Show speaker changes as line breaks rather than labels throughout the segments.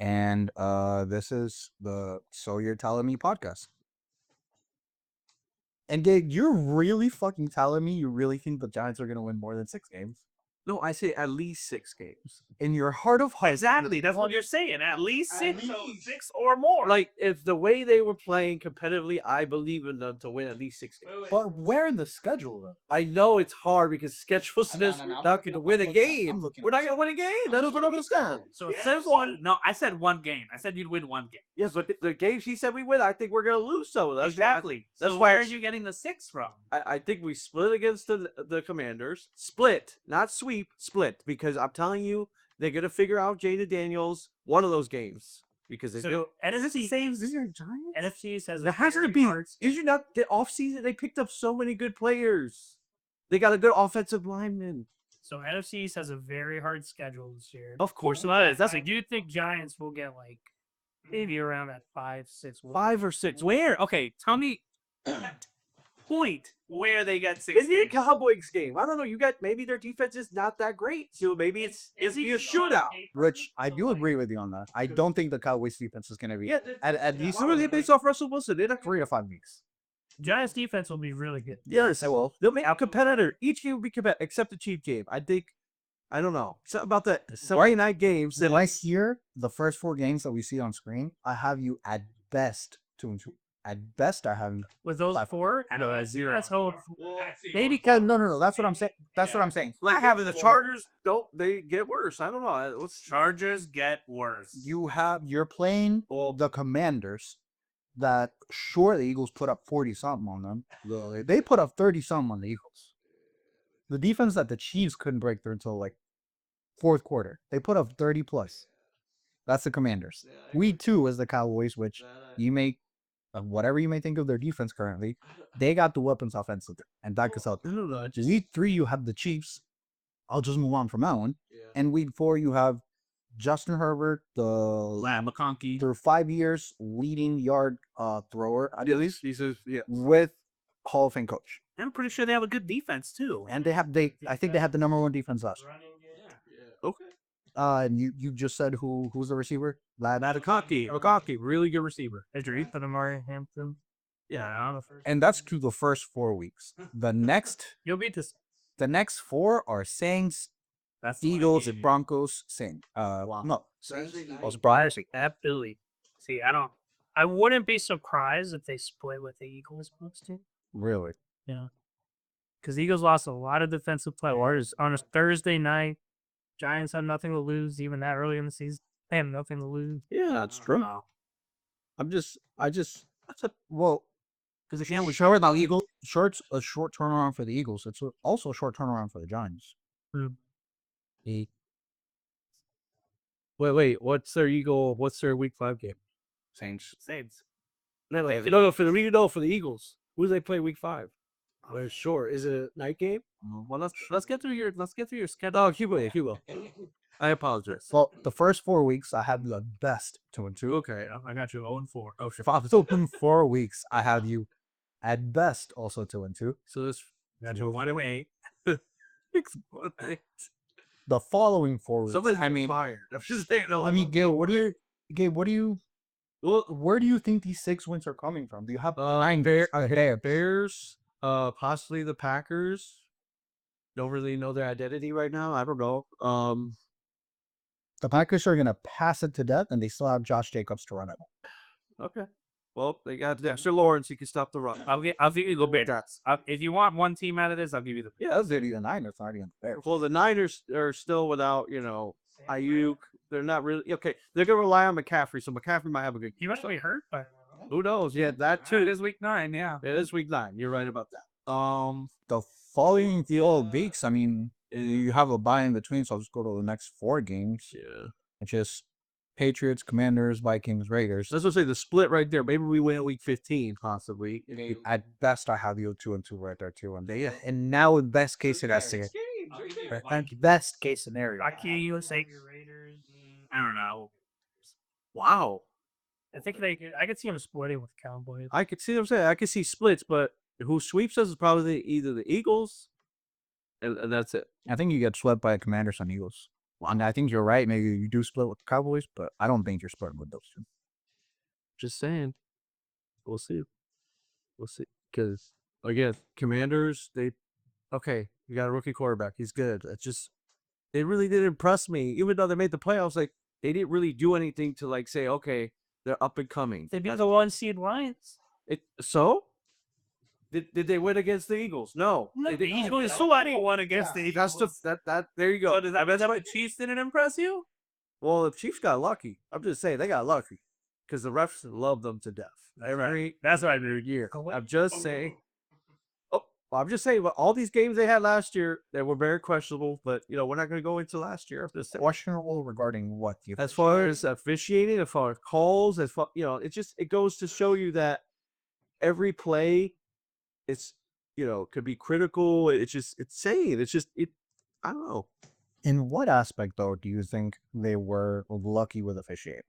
and this is the So You're Telling Me podcast. And Gabe, you're really fucking telling me you really think the Giants are gonna win more than 6 games?
No, I say at least 6 games.
In your heart of hearts,
Exactly. That's what you're saying. At least six, so 6 or more.
Like, if the way they were playing competitively, I believe in them to win at least 6 games.
but where in the schedule though?
I know it's hard because schedule says
no,
we're
no.
not going to win a
I'm
game.
looking
We're not going to win a game. That is what I'm going to stand.
So it says one. No, I said one game. I said you'd win one game.
Yes, but the games he said we win, I think we're going to lose. So that's
Exactly.
That's
so
why
where are you getting the 6 from?
I think we split against the Commanders. Split, not sweep. Split, because I'm telling you, they're going to figure out Jaden Daniels one of those games because they do.
So NFC saves.
Is your Giants?
NFC says
There has to be. Is you not the offseason? They picked up so many good players. They got a good offensive lineman.
So NFC East has a very hard schedule this year.
Of course,
So that is. That's like, do you think Giants will get like maybe around that 5, 6?
5 or 6.
Where? Okay, tell me. Point where they get 6.
It's the Cowboys game. I don't know. You got maybe their defense is not that great, so maybe it's be a shootout.
Rich, I do agree with you on that. I don't think the Cowboys defense is gonna be at least
based off Russell Wilson. They're not
3 to 5 weeks.
Giants defense will be really good.
Yes, I will. They'll make a competitor. Each game will be competitive, except the Chief game. I think. I don't know. Something about the Sunday night games.
Then last year, the first 4 games that we see on screen, I have you at best 2-2. At best, I have you.
With those 4,
I know that's 0.
that's hope.
Maybe because no. That's what I'm saying. That's what I'm saying.
Like having the Chargers, don't they get worse? I don't know. What's
Chargers get worse.
You're playing the Commanders. That sure the Eagles put up 40 something on them. They put up 30 something on the Eagles. The defense that the Chiefs couldn't break through until like fourth quarter. They put up 30 plus. That's the Commanders. Week 2 is the Cowboys, which you may whatever you may think of their defense currently, they got the weapons offensively, and that could help. Just week 3 you have the Chiefs. I'll just move on from that one. And week 4 you have Justin Herbert, the
McConkey.
through 5 years leading yard thrower.
at least he says
with Hall of Fame coach.
I'm pretty sure they have a good defense too.
And I think they have the number 1 defense last year.
Okay.
And you just said who's the receiver?
McConkey, really good receiver.
Andrew for the Murray Hampton.
Yeah.
On the first.
And that's to the first 4 weeks. The next
You'll beat this.
4 are Saints,
That's
Eagles, and Broncos. Saints. No.
Absolutely. See, I wouldn't be surprised if they split with the Eagles mostly.
Really?
Yeah. Because Eagles lost a lot of defensive players on a Thursday night. Giants have nothing to lose, even that early in the season. They have nothing to lose.
Yeah, that's true.
Well, because if you show it now, Eagles, a short turnaround for the Eagles. It's also a short turnaround for the Giants.
Wait. What's their week 5 game?
Saints.
No, for the Eagles. Who do they play week 5? Well, sure. Is it a night game?
Well, let's get through your schedule.
Oh, keep going. I apologize.
Well, the first 4 weeks, I have the best 2-2.
Okay.
I got you 0-4.
Oh, shit.
So in 4 weeks, I have you at best also 2-2.
So this.
Got you 1-8.
The following 4 weeks,
Somebody's fired. I'm just saying. No,
I mean, Gabe, where do you think these 6 wins are coming from? Do you have
Bears, possibly the Packers. Don't really know their identity right now. I don't know.
the Packers are gonna pass it to death, and they still have Josh Jacobs to run it.
Okay. Well, they got Dexter Lawrence. He can stop the run.
I'll give you the Bears. If you want one team out of this, I'll give you the
Yeah, that's the Niners, not even the Bears.
Well, the Niners are still without, Ayuk. They're not really okay. They're gonna rely on McCaffrey, so McCaffrey might have a good.
He must be hurt, but
Who knows? Yeah, that
it
too.
is week 9. Yeah.
It is week 9. You're right about that.
The following weeks, I mean, you have a bye in between, so I'll just go to the next 4 games.
Yeah.
It's just Patriots, Commanders, Vikings, Raiders.
Let's just say the split right there. Maybe we win week 15, possibly.
At best, I have you 2-2 right there too, and now in best case scenario. Best case scenario.
I can't even say Raiders. I don't know.
Wow.
I think I could see them splitting with the Cowboys.
I could see what I'm saying. I could see splits, but who sweeps us is probably either the Eagles, and that's it.
I think you get swept by the Commanders and Eagles. And I think you're right. Maybe you do split with the Cowboys, but I don't think you're splitting with those two.
Just saying. We'll see. We'll see. Because again, Commanders, okay, you got a rookie quarterback. He's good. It's just they really didn't impress me. Even though they made the playoffs, like they didn't really do anything to like say, okay, they're up and coming.
They beat the 1 seed Lions.
So did they win against the Eagles? No.
No,
They
the
didn't.
Eagles still won against the Eagles.
That there you go.
So does that mean the Chiefs didn't impress you?
Well, the Chiefs got lucky. I'm just saying they got lucky because the refs love them to death.
That's what I did here.
I'm just saying. Oh, well, I'm just saying. But all these games they had last year, they were very questionable. But we're not going to go into last year. I'm just saying.
Questionable regarding what?
As far as officiating, as far as calls, as far it goes to show you that every play, it's could be critical. It's insane. I don't know.
In what aspect, though, do you think they were lucky with officiating?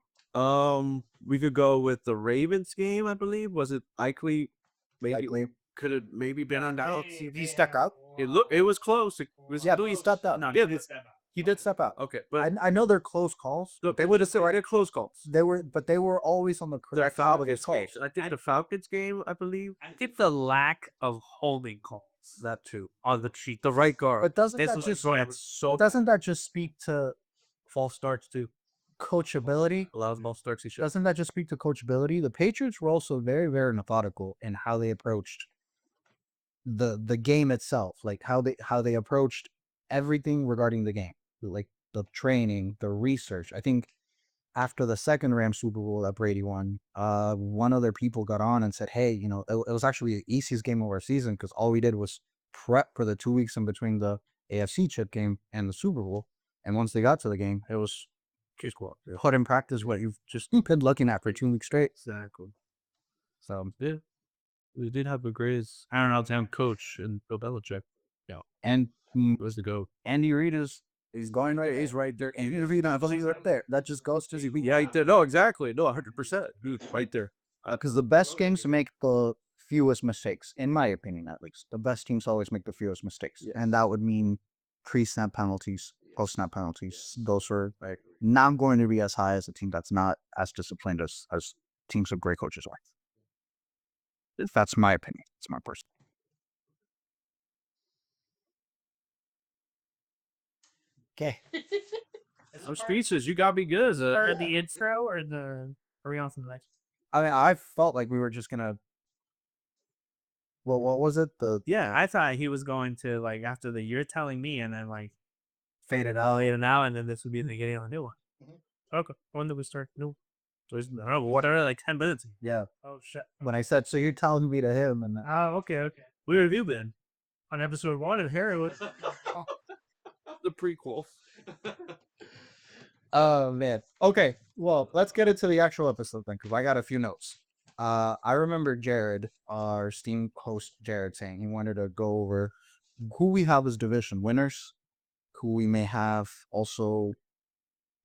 We could go with the Ravens game. I believe was it Ikely? Maybe could have maybe been on that.
He stuck out.
It was close. It was
He stepped out.
No,
Yeah,
He did step out.
okay, but
I know they're close calls.
look, they would have said right close calls.
They were always on the
Their
correct side of the
Falcons
calls.
game. I think the Falcons game. I believe
I think the lack of holding calls
that too.
on the Chiefs.
The right guard.
But doesn't
This
that
was
just
so
doesn't that just speak to
false starts too.
coachability?
A lot of false starts. He should.
Doesn't that just speak to coachability? The Patriots were also very, very methodical in how they approached the game itself, like how they approached everything regarding the game, like the training, the research. I think after the second Rams Super Bowl that Brady won, one other people got on and said, "Hey, it was actually the easiest game of our season because all we did was prep for the 2 weeks in between the AFC chip game and the Super Bowl, and once they got to the game, it was just put in practice what you've just been looking at for 2 weeks straight."
Exactly.
So
Yeah, we did have the greatest out-of-town coach in Bill Belichick.
and
Was the GOAT.
Andy Reid he's going right. He's right there. And if you don't, he's right there. That just goes to
Yeah, he did. No, exactly. No, 100%. Right there.
because the best games make the fewest mistakes, in my opinion, at least. The best teams always make the fewest mistakes, and that would mean pre-snap penalties, post-snap penalties. Those are not going to be as high as a team that's not as disciplined as teams with great coaches are. That's my opinion. It's my personal. Okay.
I'm speechless. You got me good.
Or the intro or are we on to the next?
I mean, I felt like we were just gonna. Well, what was it?
Yeah, I thought he was going to like after the you're telling me and then like
Fade it out.
fade it out and then this would be the beginning of a new one. Okay. When did we start? No. So I don't know, whatever, like 10 minutes.
Yeah.
Oh shit.
When I said, so you're telling me to him, and
Oh, okay. Where have you been? On episode 1 of Harrywood.
the prequel.
oh man. Okay. Well, let's get into the actual episode then, because I got a few notes. I remember Jared, our esteemed host Jared, saying he wanted to go over who we have as division winners, who we may have also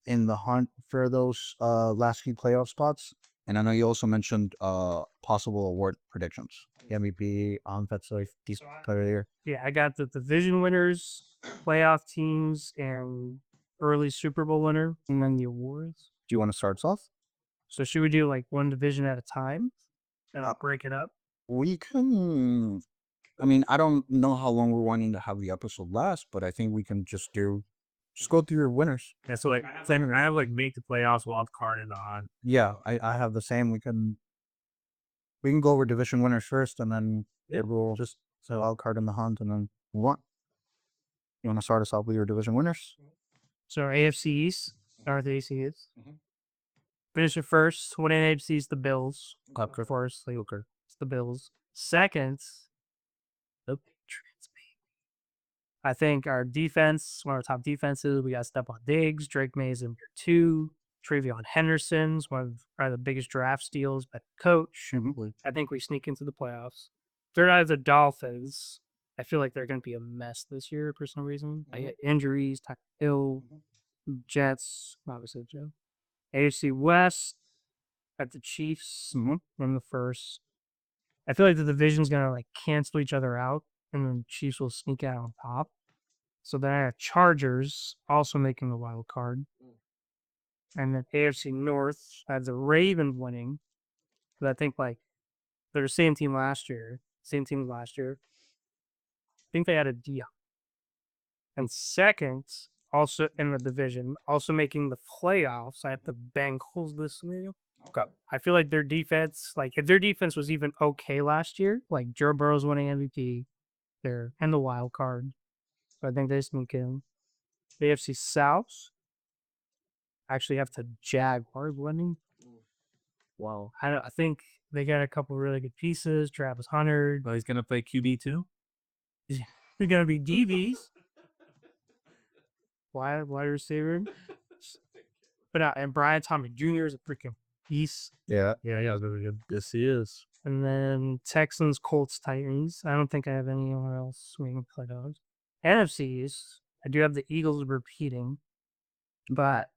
in the hunt for those last few playoff spots. And I know you also mentioned possible award predictions. MVP, offensive decent player of the year.
Yeah, I got the division winners, playoff teams, and early Super Bowl winner, and then the awards.
Do you want to start us off?
So should we do like one division at a time? And I'll break it up.
We can. I mean, I don't know how long we're wanting to have the episode last, but I think we can just go through your winners.
Yeah, so like same, I have like make the playoffs, wild card, and on.
Yeah, I have the same. We can go over division winners first, and then we'll just wild card in the hunt, and then move on. You want to start us off with your division winners?
So our AFC East, or the AC is. Finisher first, winning AFC is the Bills. First, it's the Bills. Second, the Patriots. I think our defense, one of our top defenses, we got Stephon Diggs, Drake Mays in year 2, Travion Henderson's one of probably the biggest draft steals by the coach. I think we sneak into the playoffs. Third eye the Dolphins. I feel like they're going to be a mess this year for some reason. I get injuries, Tyreek Hill, Jets, obviously Joe. AFC West, got the Chiefs from the first. I feel like the division's going to like cancel each other out, and then Chiefs will sneak out on top. So then I have Chargers also making the wild card. And then AFC North, I have the Ravens winning. But I think like they're the same team last year. Same team last year. I think they added Dion. And second, also in the division, also making the playoffs, I have the Bengals this year.
Okay.
I feel like their defense, like if their defense was even okay last year, like Joe Burrow's winning MVP, there and the wild card. So I think they sneak in. The AFC South actually have the Jaguars winning.
Wow.
I think they got a couple really good pieces. Travis Hunter.
Well, he's gonna play QB too.
They're gonna be DBs. Wide receiver. But and Brian Thomas Jr. is a freaking beast.
Yeah.
Yeah. Yes, he is.
And then Texans, Colts, Titans. I don't think I have anyone else swinging playoffs. NFCs, I do have the Eagles repeating, but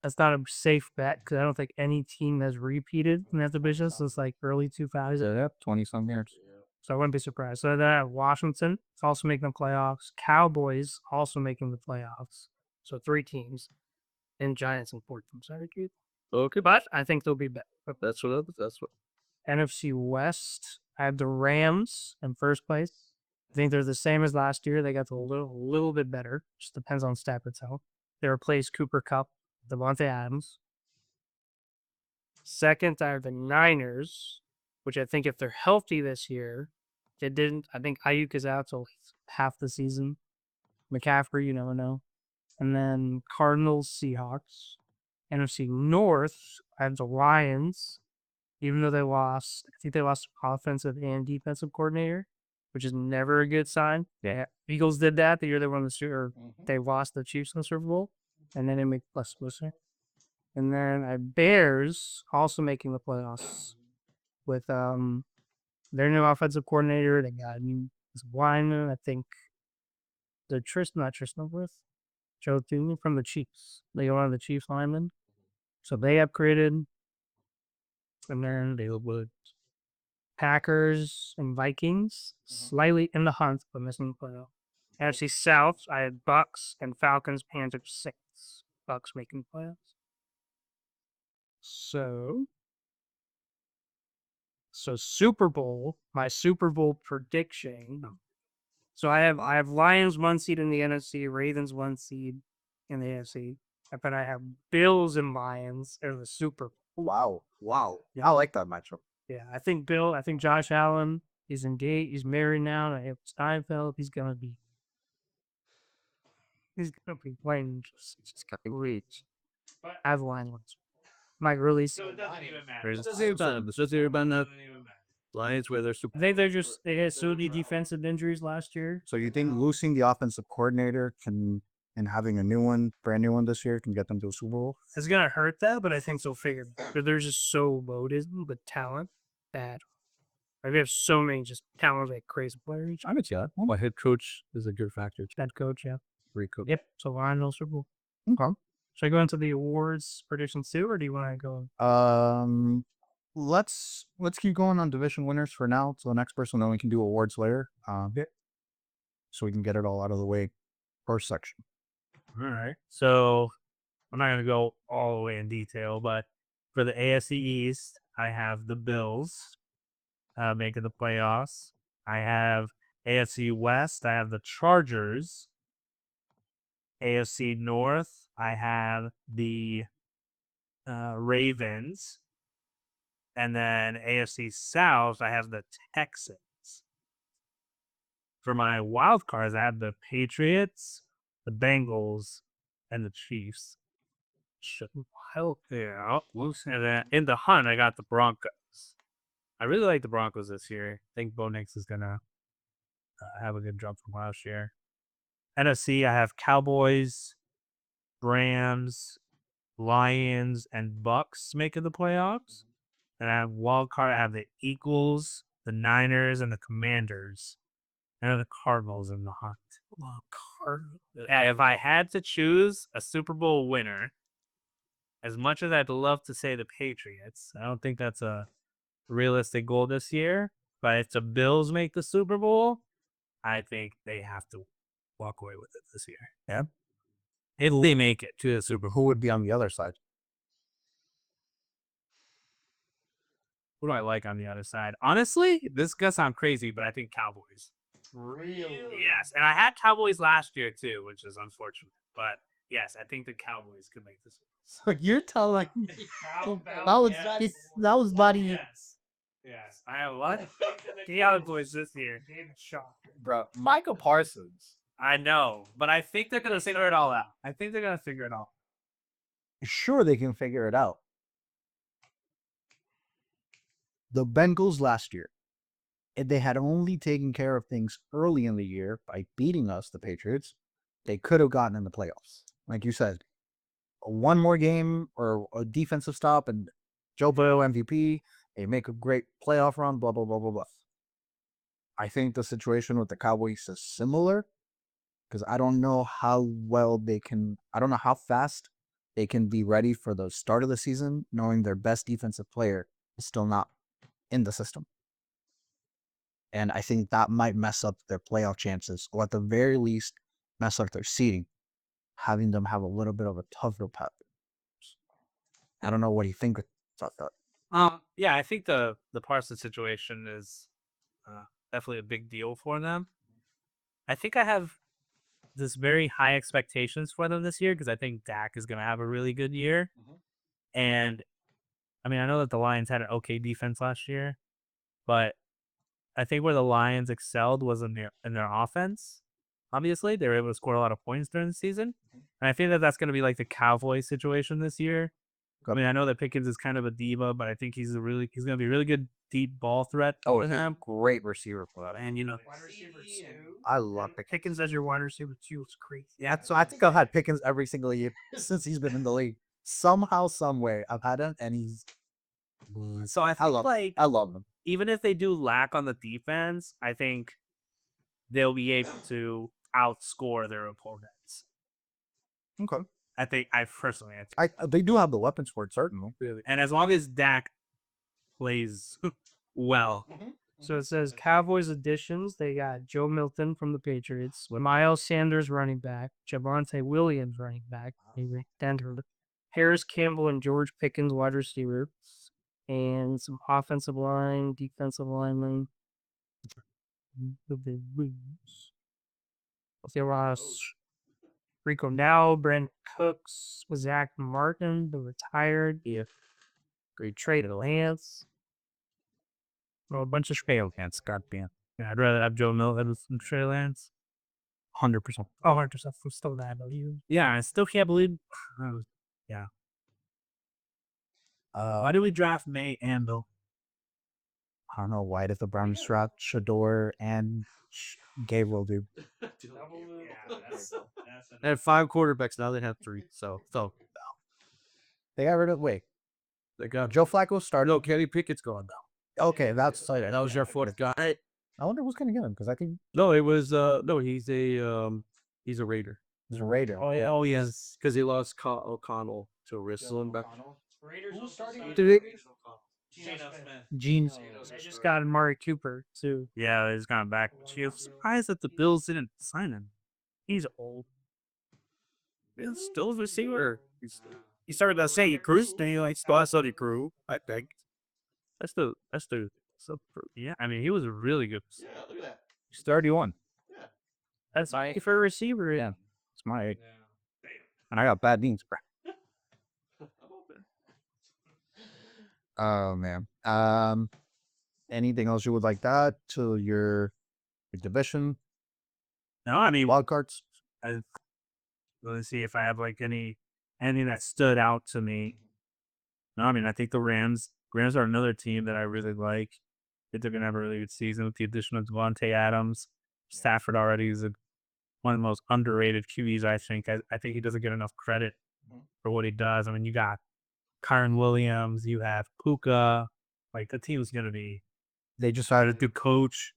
that's not a safe bet because I don't think any team has repeated in that division since like early 2000s.
Yeah, 20-some years.
So I wouldn't be surprised. So then I have Washington, it's also making the playoffs. Cowboys also making the playoffs. So 3 teams. And Giants and 4 teams.
Okay,
But I think they'll be better.
that's what.
NFC West, I have the Rams in first place. I think they're the same as last year. They got a little bit better. Just depends on stat itself. They replaced Cooper Kupp, Devontae Adams. Second, I have the Niners, which I think if they're healthy this year, they didn't. I think Ayuk is out till half the season. McCaffrey, you never know. And then Cardinals, Seahawks. NFC North, I have the Lions. Even though they lost, I think they lost offensive and defensive coordinator, which is never a good sign. Yeah, Eagles did that the year they won the Super. They lost the Chiefs in the Super Bowl, and then they make less closer. And then I have Bears also making the playoffs with their new offensive coordinator. They got a new lineman. I think they're not Tristan Wirth, Joe Thune from the Chiefs. They are one of the Chiefs linemen, so they upgraded. And then they would Packers and Vikings slightly in the hunt, but missing the playoff. NFC South, I had Bucks and Falcons, Panthers, Saints. Bucks making the playoffs. So Super Bowl, my Super Bowl prediction. So I have Lions 1 seed in the NFC, Ravens 1 seed in the AFC. But I have Bills and Lions in the Super Bowl.
Wow. Yeah, I like that matchup.
Yeah, I think Josh Allen is engaged. He's married now. I have Steinfeld. He's gonna be playing just got reach. I have ones. Mike really.
It's the same time. It's just about the Lions where they're super.
I think they had so many defensive injuries last year.
So you think losing the offensive coordinator and having a brand new one this year can get them to a Super Bowl?
It's gonna hurt that, but I think they'll figure it out. They're just so loaded with talent that we have so many just talented, like crazy players.
I bet you that. My head coach is a good factor.
That coach, yeah.
Great coach.
Yep. So Lionel Super Bowl.
Okay.
Should I go into the awards predictions too, or do you want to go?
Let's keep going on division winners for now. So the next person, then we can do awards later. So we can get it all out of the way. First section.
All right. So I'm not going to go all the way in detail, but for the AFC East, I have the Bills making the playoffs. I have AFC West, I have the Chargers. AFC North, I have the Ravens. And then AFC South, I have the Texans. For my wild cards, I have the Patriots, the Bengals, and the Chiefs. Wild, yeah. And then in the hunt, I got the Broncos. I really like the Broncos this year. I think Bo Nix is gonna have a good jump from last year. NFC, I have Cowboys, Rams, Lions, and Bucks making the playoffs. And I have wild card. I have the Eagles, the Niners, and the Commanders. And the Cardinals in the hunt. Yeah, if I had to choose a Super Bowl winner, as much as I'd love to say the Patriots, I don't think that's a realistic goal this year. But if the Bills make the Super Bowl, I think they have to walk away with it this year. Yeah. If they make it to the Super Bowl.
Who would be on the other side?
Who do I like on the other side? Honestly, this is gonna sound crazy, but I think Cowboys.
Really?
Yes, and I had Cowboys last year too, which is unfortunate. But yes, I think the Cowboys could make this.
So you're telling me that was body.
Yes. Yes, I have a lot. The Cowboys this year.
Bro, Michael Parsons.
I know, but I think they're gonna figure it all out. I think they're gonna figure it out.
Sure, they can figure it out. The Bengals last year, if they had only taken care of things early in the year by beating us, the Patriots, they could have gotten in the playoffs. Like you said, one more game or a defensive stop and Joe Burrow MVP, they make a great playoff run, blah, blah, blah, blah, blah. I think the situation with the Cowboys is similar because I don't know how well they can, I don't know how fast they can be ready for the start of the season, knowing their best defensive player is still not in the system. And I think that might mess up their playoff chances, or at the very least, mess up their seeding, having them have a little bit of a tougher path. I don't know what you think about that.
Yeah, I think the Parsons situation is definitely a big deal for them. I think I have this very high expectations for them this year because I think Dak is going to have a really good year. And I mean, I know that the Lions had an okay defense last year, but I think where the Lions excelled was in their offense. Obviously, they were able to score a lot of points during the season, and I think that that's going to be like the Cowboys situation this year. I mean, I know that Pickens is kind of a diva, but I think he's going to be a really good deep ball threat.
Oh, him, great receiver for that.
And you know,
Wide receiver 2.
I love Pickens.
Pickens as your wide receiver 2 is crazy.
Yeah, so I think I've had Pickens every single year since he's been in the league. Somehow, someway, I've had him, and he's.
so I think
I love him.
even if they do lack on the defense, I think they'll be able to outscore their opponents.
Okay.
I personally, I think.
They do have the weapons for it, certainly.
And as long as Dak plays well,
So it says Cowboys additions. They got Joe Milton from the Patriots, Miles Sanders running back, Javonte Williams running back, Denver, Harris Campbell and George Pickens wide receiver, and some offensive line, defensive linemen. There was Rico Now, Brent Cooks, Zach Martin, the retired.
Yeah.
Great trade Lance.
well, a bunch of Trey Lance, goddamn. Yeah, I'd rather have Joe Milton than Trey Lance. 100%.
Oh, 100% for still that, I believe.
Yeah, I still can't believe. Yeah. Why did we draft May and Bill?
I don't know why did the Browns draft Shador and Gabriel, dude.
They had 5 quarterbacks, now they have 3. So
They got rid of
they got
Joe Flacco started.
No, Kenny Pickett's gone now.
Okay, that's
That was your fourth guy.
I wonder who's gonna get him because I think
No, it was no. He's a Raider.
he's a Raider.
Oh yeah. Oh yes, because he lost O'Connell to wrestling back.
Did it? Gene.
They just got Amari Cooper, too.
Yeah, he's gone back. She was surprised that the Bills didn't sign him.
He's old.
He's still a receiver.
He started to say Cruz, then he like started the crew, I think.
That's the. Yeah, I mean, he was a really good.
He's 31.
That's for a receiver.
Yeah. It's my age. And I got bad knees, bro. Oh man. Anything else you would like that to your division?
No, I mean,
Wild cards?
let's see if I have like anything that stood out to me. No, I mean, I think the Rams are another team that I really like. I think they're gonna have a really good season with the addition of Devontae Adams. Stafford already is one of the most underrated QBs. I think. I think he doesn't get enough credit for what he does. I mean, you got Kyron Williams, you have Puka. Like the team's gonna be.
They just hired a
Good coach,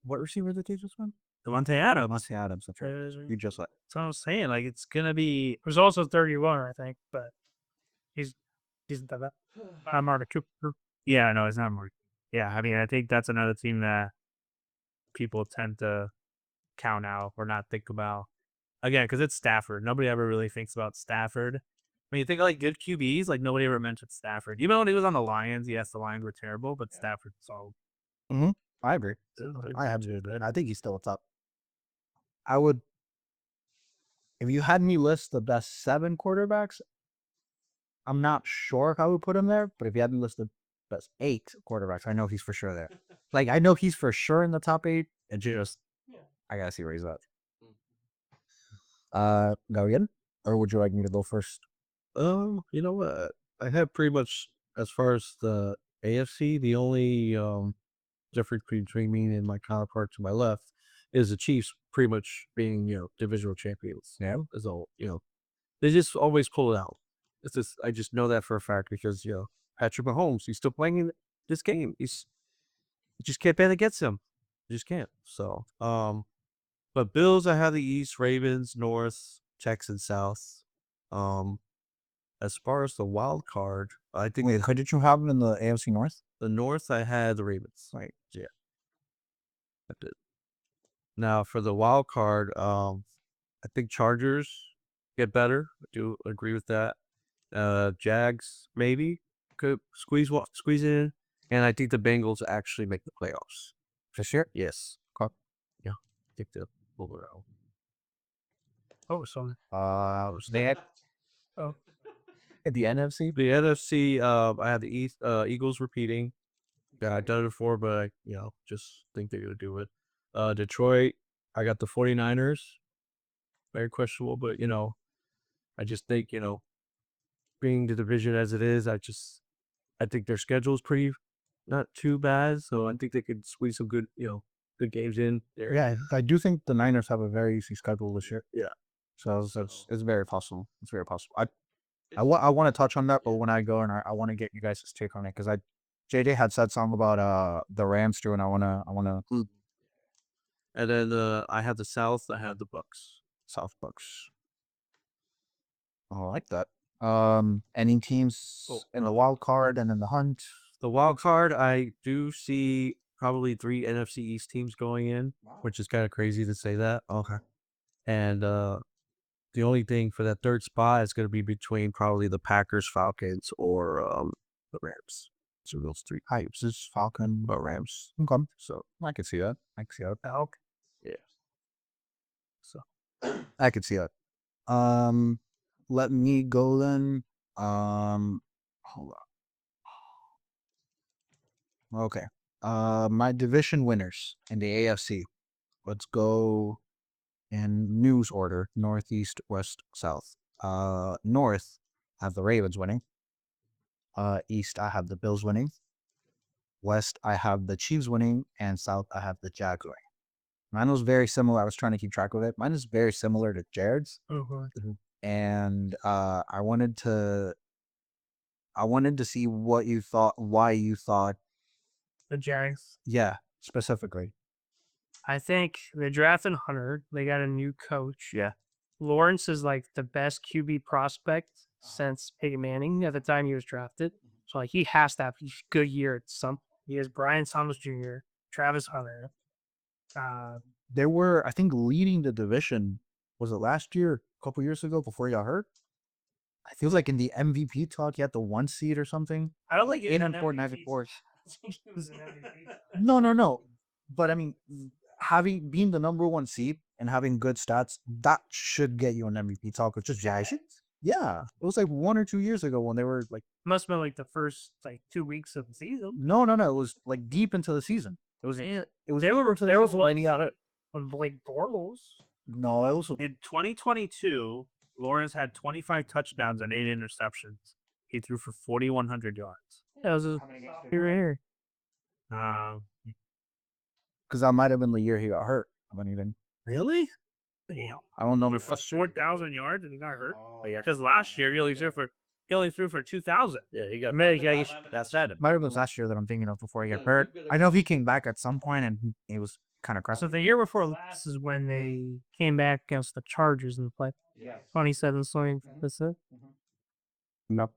what receiver did they just win?
Devontae Adams.
Devontae Adams. That's right. You just like
That's what I'm saying. Like it's gonna be.
There's also 31, I think, but he's that. Amari Cooper.
Yeah, no, it's not more. Yeah, I mean, I think that's another team that people tend to count out or not think about again because it's Stafford. Nobody ever really thinks about Stafford. When you think of like good QBs, like nobody ever mentioned Stafford. Even when he was on the Lions, yes, the Lions were terrible, but Stafford solid.
I agree. I have to. I think he's still a top. I would, if you had me list the best 7 quarterbacks, I'm not sure if I would put him there. But if you had me list the best 8 quarterbacks, I know he's for sure there. Like I know he's for sure in the top 8. And just, I gotta see where he's at. Go again, or would you like me to go first?
You know what? I have pretty much as far as the AFC, the only difference between me and my counterpart to my left is the Chiefs pretty much being, divisional champions.
Yeah.
Is all, they just always pull it out. It's just I just know that for a fact because Patrick Mahomes, he's still playing in this game. You just can't bet against him. You just can't. So but Bills, I have the East, Ravens, North, Texans, South. As far as the wild card, I think
Wait, who did you have in the AFC North?
the North, I had the Ravens.
Right.
Yeah. I did. Now for the wild card, I think Chargers get better. I do agree with that. Jags maybe could squeeze in, and I think the Bengals actually make the playoffs.
For sure.
Yes. Yeah. I think they'll pull it out.
Oh, sorry.
They had the NFC.
The NFC, I have the East, Eagles repeating. Yeah, I've done it before, but I, just think they're gonna do it. Detroit, I got the 49ers. Very questionable, but I just think, being the division as it is, I think their schedule is pretty not too bad. So I think they could squeeze some good, good games in there.
Yeah, I do think the Niners have a very easy schedule this year.
Yeah.
So it's very possible. It's very possible. I want to touch on that, but when I go and I want to get you guys' take on it because JJ had said something about the Rams too, and I wanna
And then I have the South. I have the Bucks.
South Bucks. I like that. Any teams in the wild card and in the hunt?
The wild card, I do see probably 3 NFC East teams going in, which is kind of crazy to say that.
Okay.
And the only thing for that third spot is going to be between probably the Packers, Falcons, or the Rams. So those 3
Hypes is Falcon, but Rams. Okay. So I can see that.
Falcon.
Yeah. So
I can see that. Let me go then. Hold on. Okay. My division winners in the AFC. Let's go in news order: Northeast, West, South. North, I have the Ravens winning. East, I have the Bills winning. West, I have the Chiefs winning, and South, I have the Jags winning. Mine was very similar. I was trying to keep track of it. Mine is very similar to Jared's. And I wanted to see what you thought, why you thought,
The Jags.
yeah, specifically.
I think they drafted Hunter. They got a new coach.
Yeah.
Lawrence is like the best QB prospect since Peyton Manning at the time he was drafted. So like he has to have a good year at some. He has Brian Thomas Jr., Travis Hunter.
They were, I think, leading the division. Was it last year? A couple years ago before he got hurt? I feels like in the MVP talk, he had the 1 seed or something.
I don't think
8 and 4, 9 and 4. No. But I mean, having being the number 1 seed and having good stats, that should get you an MVP talk. It's just Jags. Yeah, it was like 1 or 2 years ago when they were like.
Must have been like the first 2 weeks of the season.
No. It was like deep into the season. It was.
There was one on it on Blake Bortles.
No, it was.
In 2022, Lawrence had 25 touchdowns and 8 interceptions. He threw for 4,100 yards.
That was a here.
Because that might have been the year he got hurt. If anything.
Really?
Damn.
I don't know.
For 4,000 yards and he got hurt. Because last year he only threw for 2,000.
yeah, he got
That's that.
Might have been last year that I'm thinking of before he got hurt. I know he came back at some point and he was kind of
So
crusty.
the year before this is when they came back against the Chargers in the play. 27 swing. That's it.
No.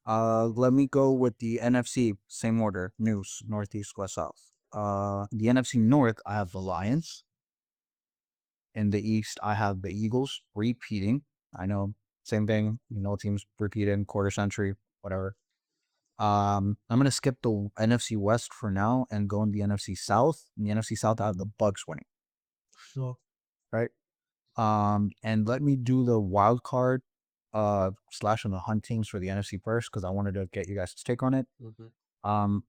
Let me go with the NFC. Same order. News, Northeast, West, South. The NFC North, I have the Lions. In the East, I have the Eagles repeating. I know, same thing. Teams repeating quarter century, whatever. I'm gonna skip the NFC West for now and go in the NFC South. In the NFC South, I have the Bucks winning.
So,
Right. And let me do the wild card slash on the hunt teams for the NFC first because I wanted to get you guys' take on it. Um,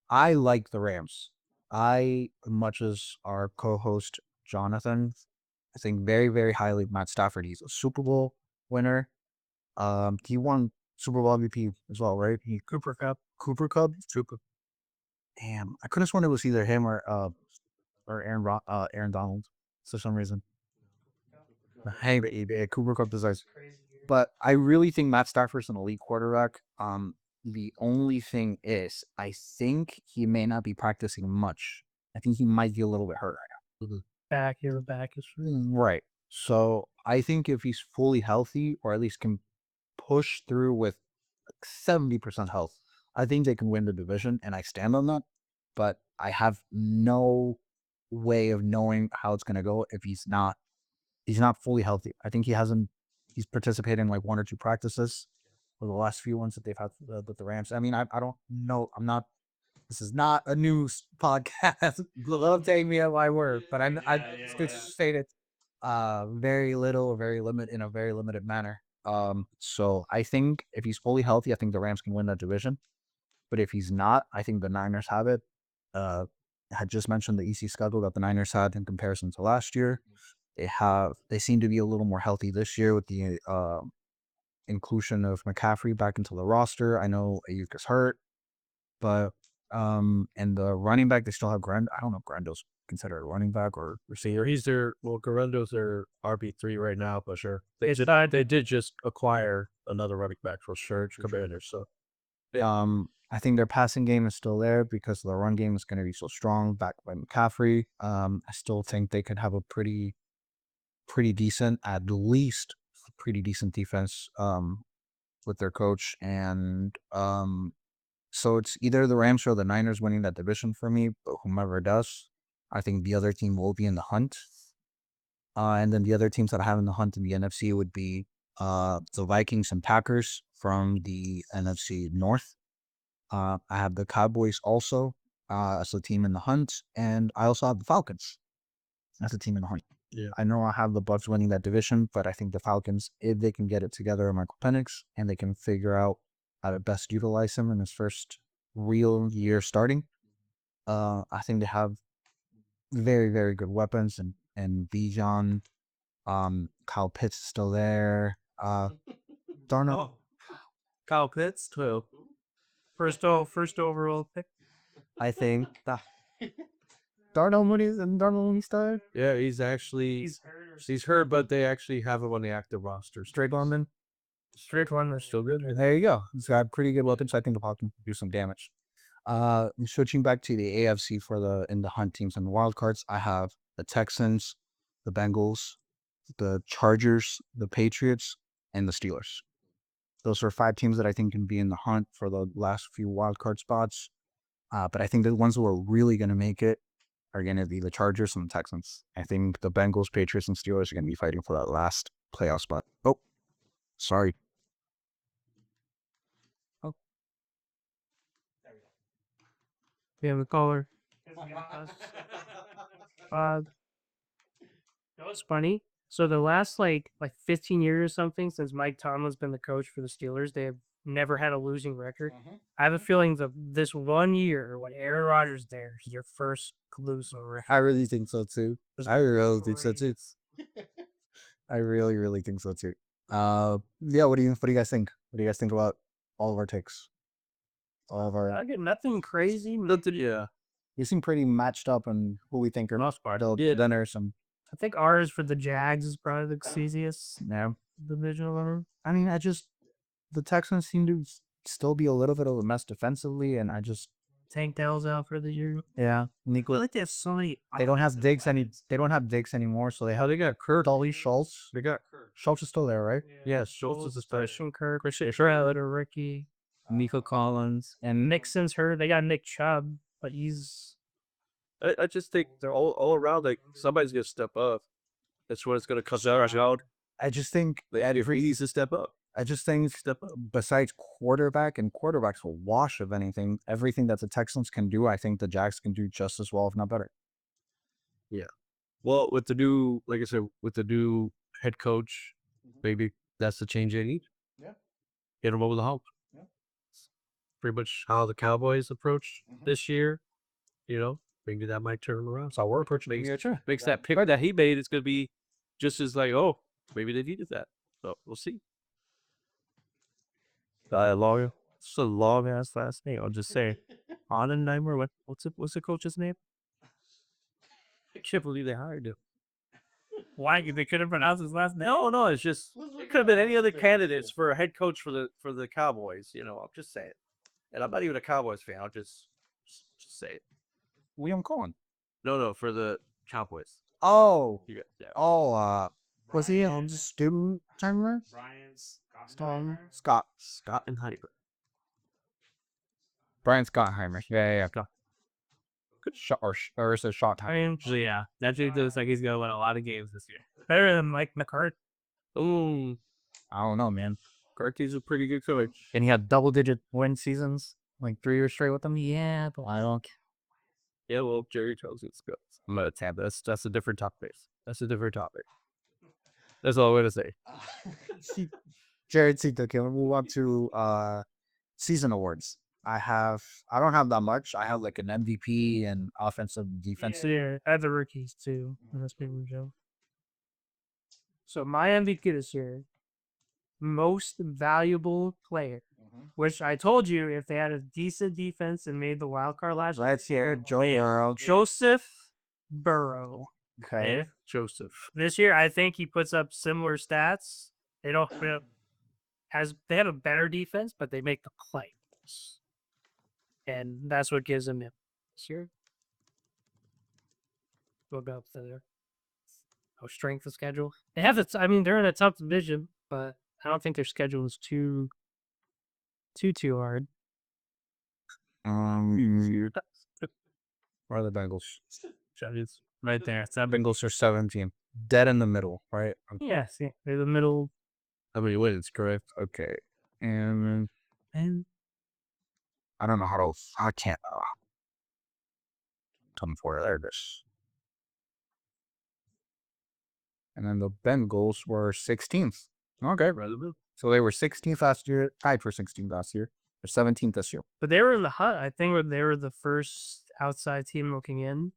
I like the Rams. Much as our co-host Jonathan, I think very, very highly of Matt Stafford. He's a Super Bowl winner. He won Super Bowl MVP as well, right?
Cooper Cup.
Cooper Cup. Damn, I could have sworn it was either him or Aaron Donald for some reason. Hey, but Cooper Cup deserves. But I really think Matt Stafford's an elite quarterback. The only thing is, I think he may not be practicing much. I think he might be a little bit hurt right
Back here, back is
now. Right. So I think if he's fully healthy, or at least can push through with 70% health, I think they can win the division, and I stand on that. But I have no way of knowing how it's going to go if he's not fully healthy. I think he's participated in like one or two practices for the last few ones that they've had with the Rams. I mean, I don't know. This is not a news podcast. Love taking me at my word, but I could state it very little or very limited in a very limited manner. So I think if he's fully healthy, I think the Rams can win that division. But if he's not, I think the Niners have it. I had just mentioned the easy schedule that the Niners had in comparison to last year. They seem to be a little more healthy this year with the inclusion of McCaffrey back into the roster. I know Ayuk is hurt, but and the running back, they still have I don't know if Grando's considered a running back or receiver.
he's Garendo's their RB3 right now, but sure. They
It's
did just acquire another running back for sure, Commanders. So,
I think their passing game is still there because the run game is going to be so strong, backed by McCaffrey. I still think they could have a pretty decent, at least pretty decent defense with their coach. And so it's either the Rams or the Niners winning that division for me, but whomever does, I think the other team will be in the hunt. And then the other teams that I have in the hunt in the NFC would be the Vikings and Packers from the NFC North. I have the Cowboys also as a team in the hunt, and I also have the Falcons as a team in the hunt.
Yeah.
I know I have the Bucks winning that division, but I think the Falcons, if they can get it together, Michael Penix, and they can figure out how to best utilize him in his first real year starting, I think they have very, very good weapons, and Bijan, Kyle Pitts is still there. Darnold,
Kyle Pitts, 12.
first overall pick.
I think that Darnold when he started.
Yeah, he's hurt, but they actually have him on the active roster.
Straight London.
Straight one was
Still good.
There you go. He's got pretty good weapons. I think the Falcons can do some damage. Switching back to the AFC in the hunt teams and the wild cards, I have the Texans, the Bengals, the Chargers, the Patriots, and the Steelers. Those are 5 teams that I think can be in the hunt for the last few wild card spots. But I think the ones who are really going to make it are going to be the Chargers and the Texans. I think the Bengals, Patriots, and Steelers are going to be fighting for that last playoff spot. Oh, sorry.
We have a caller. It's funny. So the last like 15 years or something since Mike Tomlin's been the coach for the Steelers, they have never had a losing record. I have a feeling that this one year when Aaron Rodgers there is your first losing record.
I really think so too. I really think so too. I really, really think so too. Yeah. What do you guys think? What do you guys think about all of our takes? All of our.
I get nothing crazy.
Yeah.
You seem pretty matched up on who we think are most part.
Yeah.
Then there's some.
I think ours for the Jags is probably the easiest
Yeah.
division of them.
I mean, the Texans seem to still be a little bit of a mess defensively, and
Tank Dell's out for the year.
yeah.
I
Nico,
feel like they have so many.
they don't have Diggs anymore, so they got Kurt, Dolly, Schultz.
They got
Schultz is still there, right?
Yeah, Schultz is a special.
Christian Kirk, Christian Shroud, or Ricky.
Nico Collins and
Nixon's hurt. They got Nick Chubb. but he's
I just think they're all around. Like somebody's gonna step up. That's what it's gonna come down.
I just think
The Andy Reid needs to step up.
I just think
Step up.
besides quarterback, and quarterbacks will wash of anything. Everything that the Texans can do, I think the Jags can do just as well, if not better.
Well, with the new, like I said, with the new head coach, maybe that's the change they need.
Yeah.
Get them over the hump.
Yeah.
Pretty much how the Cowboys approached this year. You know, maybe that might turn around.
So we're approaching
Makes that pick that he made, it's gonna be just as like, oh, maybe they needed that. So we'll see.
Long. It's a long ass last name. I'll just say, Onenheimer. What's the coach's name?
I can't believe they hired him.
Why they couldn't pronounce his last name?
No, it's just it could have been any other candidates for a head coach for the Cowboys. You know, I'm just saying. And I'm not even a Cowboys fan. I'll just say it.
William Cohen.
No, for the Cowboys.
Oh,
You got yeah.
was he on student timer?
Brian's
Scott
And Heiber.
Brian Scottheimer. Yeah. Good shot or is it shot time?
I mean,
yeah, that dude looks like he's gonna win a lot of games this year.
better than Mike McCarthy.
Ooh,
I don't know, man.
Carty's a pretty good coach.
And he had double-digit win seasons, like 3 years straight with them. Yeah, but I don't.
Yeah, well, Jerry tells it's good. I'm gonna tab this. That's a different topic. That's a different topic. That's all I'm gonna say.
Jared Cito, can we move on to season awards? I don't have that much. I have like an MVP and offensive defense.
Yeah, I have the rookies too. in this paper show. So my MVP this year, most valuable player, which I told you if they had a decent defense and made the wild card last year,
Let's hear Joey Burrow.
Joseph Burrow.
Okay.
Joseph.
This year, I think he puts up similar stats. They don't they have a better defense, but they make the playoffs, and that's what gives them it this year. We'll go up to there. Oh, strength of schedule. They have I mean, they're in a tough division, but I don't think their schedule is too hard.
Where are the Bengals?
Judges right there. It's that
Bengals are 17. Dead in the middle, right?
Yes, yeah, they're the middle.
How many wins? Correct.
Okay. And I don't know how to. I can't. Come for there. This. And then the Bengals were 16th. Okay. So they were 16th last year, tied for 16th last year. They're 17th this year.
But they were in the hunt. I think they were the first outside team looking in.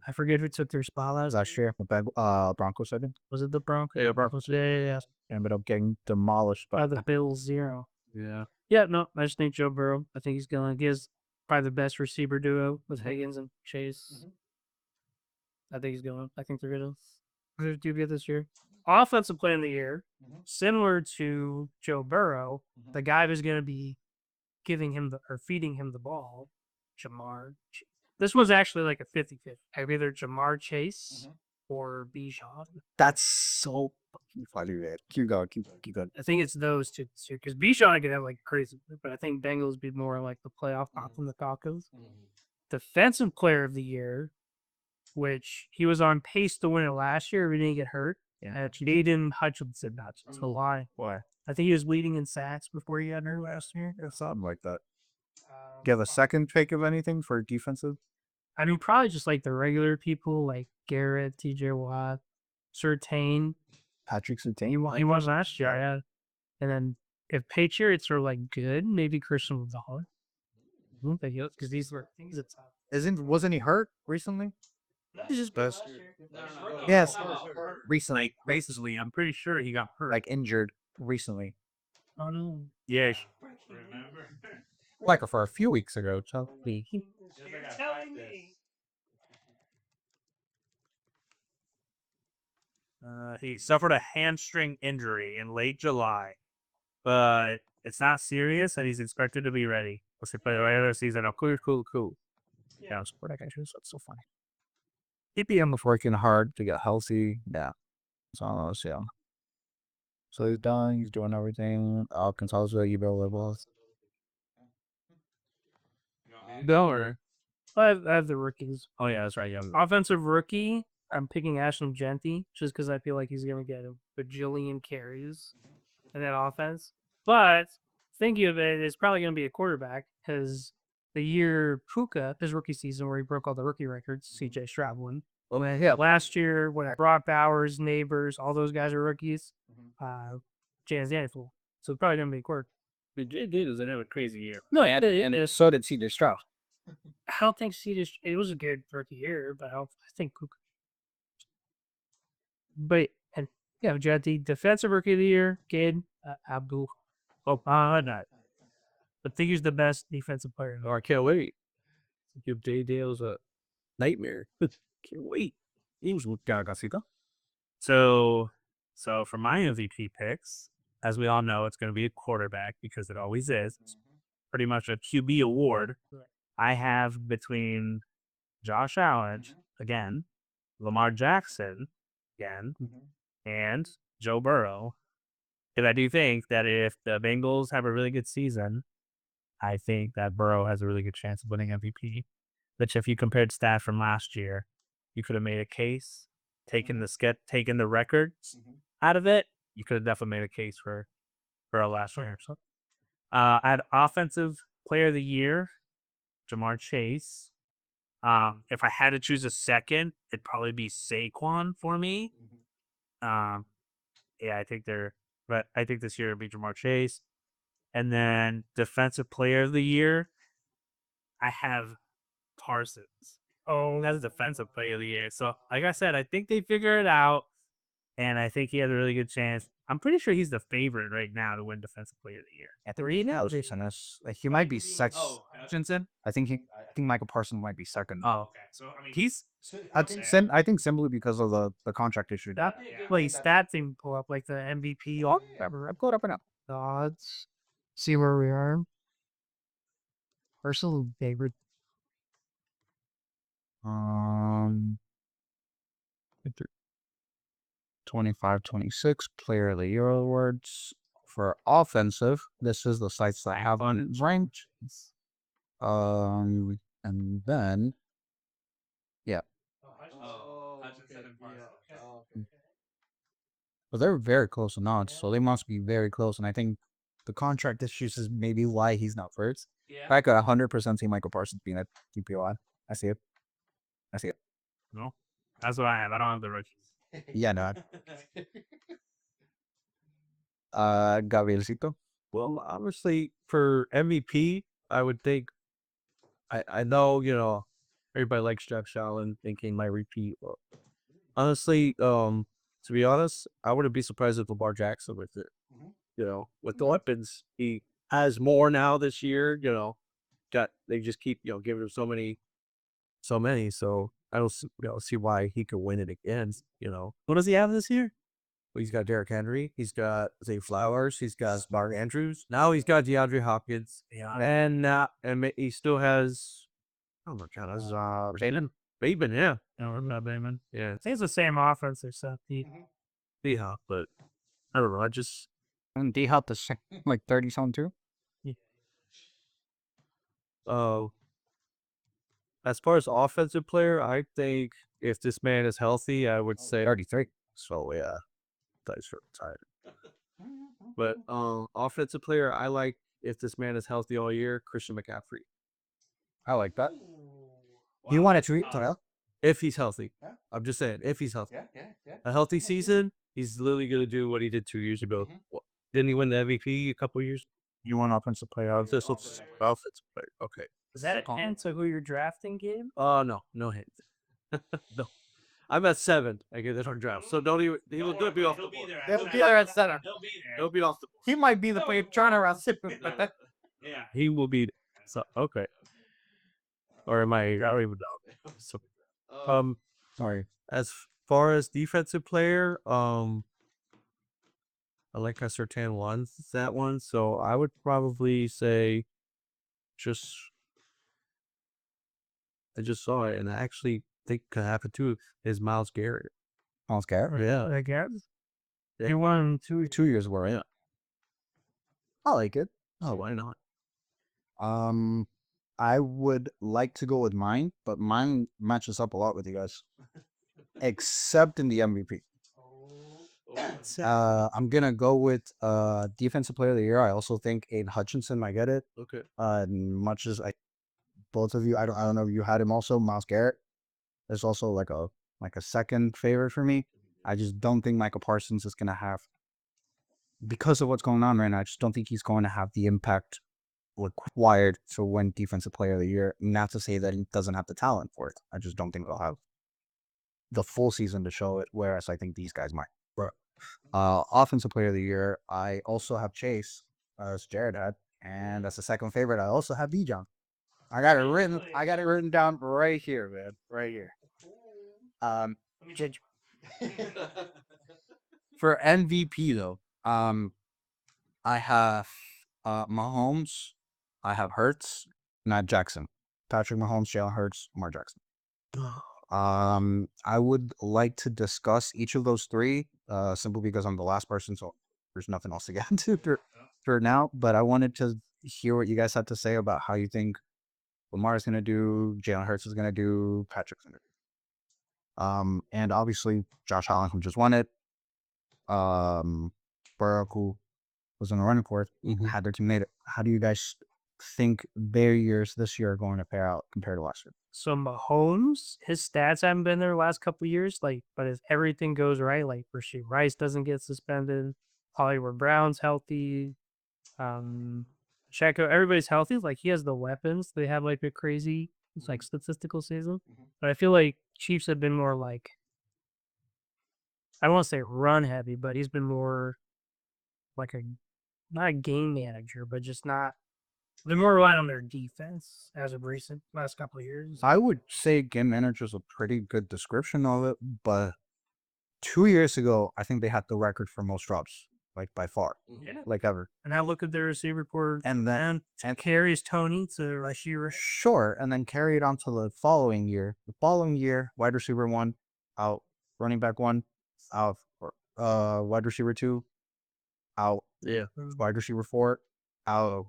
I forget who took their spot last
Last year, the Broncos, I think,
Was it the Broncos?
Yeah, Broncos.
Yeah.
ended up getting demolished by
By the Bills 0.
Yeah.
Yeah, no, I just think Joe Burrow. I think he has probably the best receiver duo with Higgins and Chase. I think he's going. I think they're gonna do good this year. Offensive player of the year, similar to Joe Burrow, the guy who's gonna be feeding him the ball, Jamar. This was actually like a 50-50. Either Jamar Chase or Bijan.
That's so fucking funny, man. Keep going.
I think it's those two this year because Bijan could have like crazy, but I think Bengals be more like the playoff path from the Falcons. Defensive player of the year, which he was on pace to win it last year, but he didn't get hurt.
Yeah.
Jaden Hutchinson. That's a lie.
Why?
I think he was leading in sacks before he got hurt last year.
Something like that. Do you have a second pick of anything for defensive?
I mean, probably just like the regular people like Garrett, TJ Watt, Surtain.
Patrick Surtain?
He was last year, yeah. And then if Patriots are like good, maybe Christian Gonzalez. I don't think because these were things that's
Wasn't he hurt recently?
He's just best.
Yes, recently,
like basically, I'm pretty sure he got hurt.
like injured recently,
Oh no.
yeah,
like for a few weeks ago. Chelsea.
he suffered a hamstring injury in late July, but it's not serious, and he's expected to be ready. Let's play the regular season. Oh, cool.
Yeah, support that guy. That's so funny. EPM was working hard to get healthy. Yeah, it's all those. Yeah. So he's done. He's doing everything. Gonzalez, Ebro levels.
No, or
I have the rookies.
Oh yeah, that's right. Yeah.
Offensive rookie, I'm picking Ashton Genty just because I feel like he's going to get a bajillion carries in that offense. But thinking of it, it's probably going to be a quarterback because the year Puka, his rookie season where he broke all the rookie records, CJ Stroud won.
Well, man, yeah.
Last year, when Brock Bowers, Neighbors, all those guys are rookies. James Daniel. So it's probably going to be a quarterback.
But JD doesn't have a crazy year.
No, yeah, and so did CJ Stroud.
I don't think it was a good rookie year, but I think Puka. But and yeah, Jetty, defensive rookie of the year, kid, Abdul.
Oh, not.
I think he's the best defensive player.
Oh, I can't wait. Give J Dale's a nightmare. Can't wait. He was with Gargasita.
So for my MVP picks, as we all know, it's going to be a quarterback because it always is. It's pretty much a QB award. I have between Josh Allen again, Lamar Jackson again, and Joe Burrow. Because I do think that if the Bengals have a really good season, I think that Burrow has a really good chance of winning MVP. Which, if you compared stats from last year, you could have made a case, taken the records out of it. You could have definitely made a case for a last year. So, I had offensive player of the year, Jamar Chase. If I had to choose a second, it'd probably be Saquon for me. Yeah, I think this year it'd be Jamar Chase. And then defensive player of the year, I have Parsons. Oh, that's defensive player of the year. So, like I said, I think they figure it out, and I think he has a really good chance. I'm pretty sure he's the favorite right now to win defensive player of the year.
At 3 now, Jason, he might be second. I think Michael Parsons might be second.
Oh, okay. So I mean, he's
I think simply because of the contract issue.
That place stats even pull up like the MVP.
Oh, I've got up and up.
The odds. See where we are. Personal favorite.
25-26 player of the year awards for offensive. This is the sites that I have on ranked. And then but they're very close in odds, so they must be very close. And I think the contract issues is maybe why he's not first.
yeah.
I could 100% see Michael Parsons being a DPOI. I see it.
No, that's what I have. I don't have the rookies.
Yeah, no. Gabrielcito.
Well, obviously for MVP, I would think. I know everybody likes Josh Allen, thinking my repeat. But honestly, to be honest, I wouldn't be surprised if Lamar Jackson with it. With the weapons, he has more now this year. They just keep giving him so many. So I don't see why he could win it again. What does he have this year? Well, he's got Derrick Henry. He's got Zay Flowers. He's got Mark Andrews. Now he's got DeAndre Hopkins.
Yeah.
And he still has. Oh my God, that's Bateman. Yeah,
I don't remember Bateman.
yeah,
I think it's the same offense or something.
D-Hop, but I don't know.
And D Hop is like 30 something too.
As far as offensive player, I think if this man is healthy, I would say
33.
so. Yeah, that's retired. But offensive player, I like if this man is healthy all year, Christian McCaffrey.
I like that. You want to tweet?
If he's healthy, I'm just saying if he's healthy. A healthy season, he's literally gonna do what he did 2 years ago. Didn't he win the MVP a couple years?
You want offensive player?
This looks offensive player. Okay.
Is that a hint to who you're drafting, Gabe?
No hint. No. I'm at 7. I get this on draft. So don't even. He'll be off the board.
He'll be there at center.
He'll be there.
He'll be off the board.
He might be the player trying around sipping, but that
Yeah.
He will be. So okay. Or am I don't even know. So,
Sorry.
as far as defensive player, I like Sertan won that one, so I would probably say I just saw it, and I actually think could happen too. Is Myles Garrett?
Miles Garrett.
Yeah,
I guess. He won
2 years ago, right?
Yeah.
I like it.
Oh, why not?
I would like to go with mine, but mine matches up a lot with you guys, except in the MVP. I'm gonna go with defensive player of the year. I also think Aiden Hutchinson might get it.
Okay.
Much as both of you, I don't know if you had him also. Miles Garrett is also like a second favorite for me. I just don't think Michael Parsons is gonna have, because of what's going on right now. I just don't think he's going to have the impact required to win defensive player of the year. Not to say that he doesn't have the talent for it. I just don't think he'll have the full season to show it. Whereas I think these guys might. Offensive player of the year, I also have Chase, as Jared had, and as a second favorite, I also have Bijan. I got it written down right here, man, right here. For MVP though, I have Mahomes, I have Hurts, and I have Jackson. Patrick Mahomes, Jalen Hurts, Lamar Jackson. I would like to discuss each of those three, simply because I'm the last person, so there's nothing else to get into for now. But I wanted to hear what you guys had to say about how you think Lamar is going to do, Jalen Hurts is going to do, Patrick's going to do. And obviously Josh Allen, who just won it, Burrow, who was in the running for it, had their team made it. How do you guys think their years this year are going to pair out compared to last year?
So Mahomes, his stats haven't been there the last couple of years. Like, but if everything goes right, like Rasheed Rice doesn't get suspended, Hollywood Brown's healthy, Checo, everybody's healthy. Like he has the weapons. They have like a crazy, it's like statistical season. But I feel like Chiefs have been more like, I don't want to say run heavy, but he's been more like not a game manager, but just not. They're more reliant on their defense as of recent last couple of years.
I would say game manager is a pretty good description of it, but 2 years ago, I think they had the record for most drops, like by far, like ever.
And I look at their receiver core
And then
carries Tony to Rasheed.
Sure, and then carry it on to the following year. The following year, wide receiver 1 out, running back 1 out, wide receiver 2 out, wide receiver 4 out.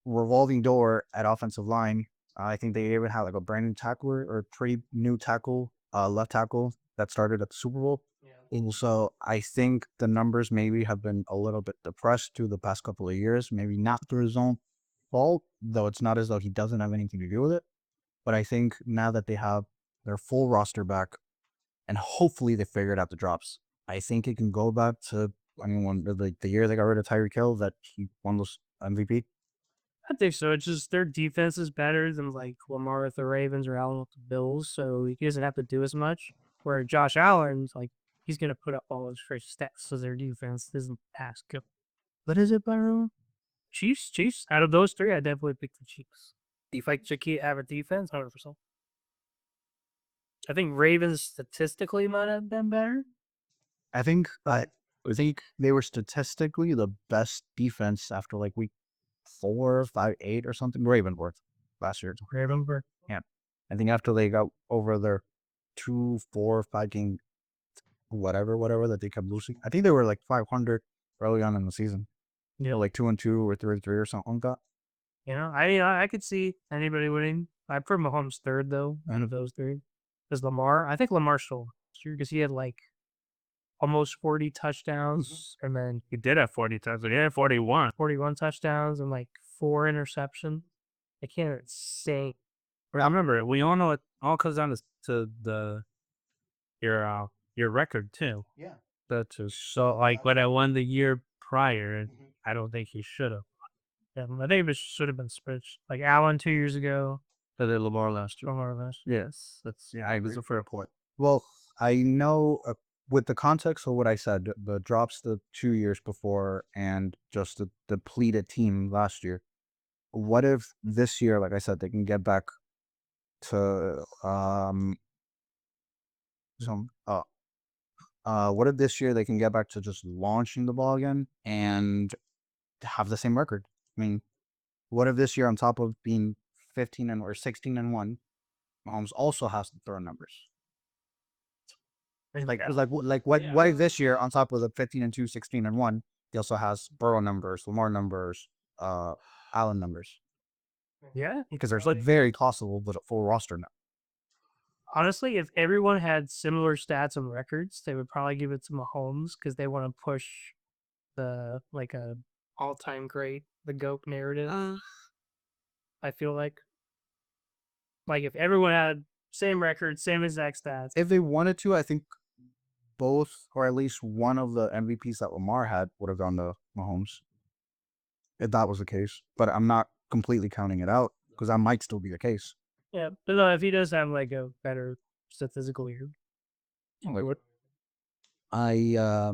Revolving door at offensive line. I think they even had like a brand new tackler or pretty new tackle, left tackle that started at the Super Bowl. And so I think the numbers maybe have been a little bit depressed through the past couple of years. Maybe not through his own fault, though it's not as though he doesn't have anything to do with it. But I think now that they have their full roster back, and hopefully they figured out the drops, I think it can go back to, I mean, the year they got rid of Tyreek Hill, that he won those MVP.
I think so. It's just their defense is better than like Lamar with the Ravens or Allen with the Bills, so he doesn't have to do as much. Where Josh Allen's like he's gonna put up all those great stats, so their defense isn't as good. What is it, Byron? Chiefs. Out of those three, I definitely pick the Chiefs. If I have a defense, 100%. I think Ravens statistically might have been better.
I think they were statistically the best defense after like week 4, 5, 8 or something. Ravensworth last year.
Ravensworth.
Yeah. I think after they got over their 2, 4, 5 game, whatever that they kept losing. I think they were like 500 early on in the season. Yeah, like 2-2 or 3-3 or something like that.
You know, I could see anybody winning. I put Mahomes third though, out of those three. Is Lamar? I think Lamar's still sure because he had like almost 40 touchdowns, and then
He did have 40 touchdowns. He had 41.
41 touchdowns and like 4 interceptions. I can't say.
I remember, we all know it all comes down to your record too.
Yeah.
That's so like when I won the year prior, I don't think he should have.
Yeah, I think it should have been switched. Like Allen 2 years ago.
So did Lamar last year.
Lamar last.
Yes, that's
I
that's a fair point.
Well, I know with the context of what I said, the drops the 2 years before and just the depleted team last year. What if this year, like I said, they can get back to what if this year they can get back to just launching the ball again and have the same record? I mean, what if this year, on top of being 15 or 16-1, Mahomes also has the throw numbers? What if this year, on top of the 15-2, 16-1, he also has Burrow numbers, Lamar numbers, Allen numbers
Yeah.
because there's like very possible with a full roster now.
Honestly, if everyone had similar stats and records, they would probably give it to Mahomes because they want to push the like a all-time great, the GOAT narrative. I feel like if everyone had same record, same exact stats.
If they wanted to, I think both or at least one of the MVPs that Lamar had would have gone to Mahomes if that was the case. But I'm not completely counting it out because that might still be the case.
Yeah, but no, if he does have like a better statistical year,
I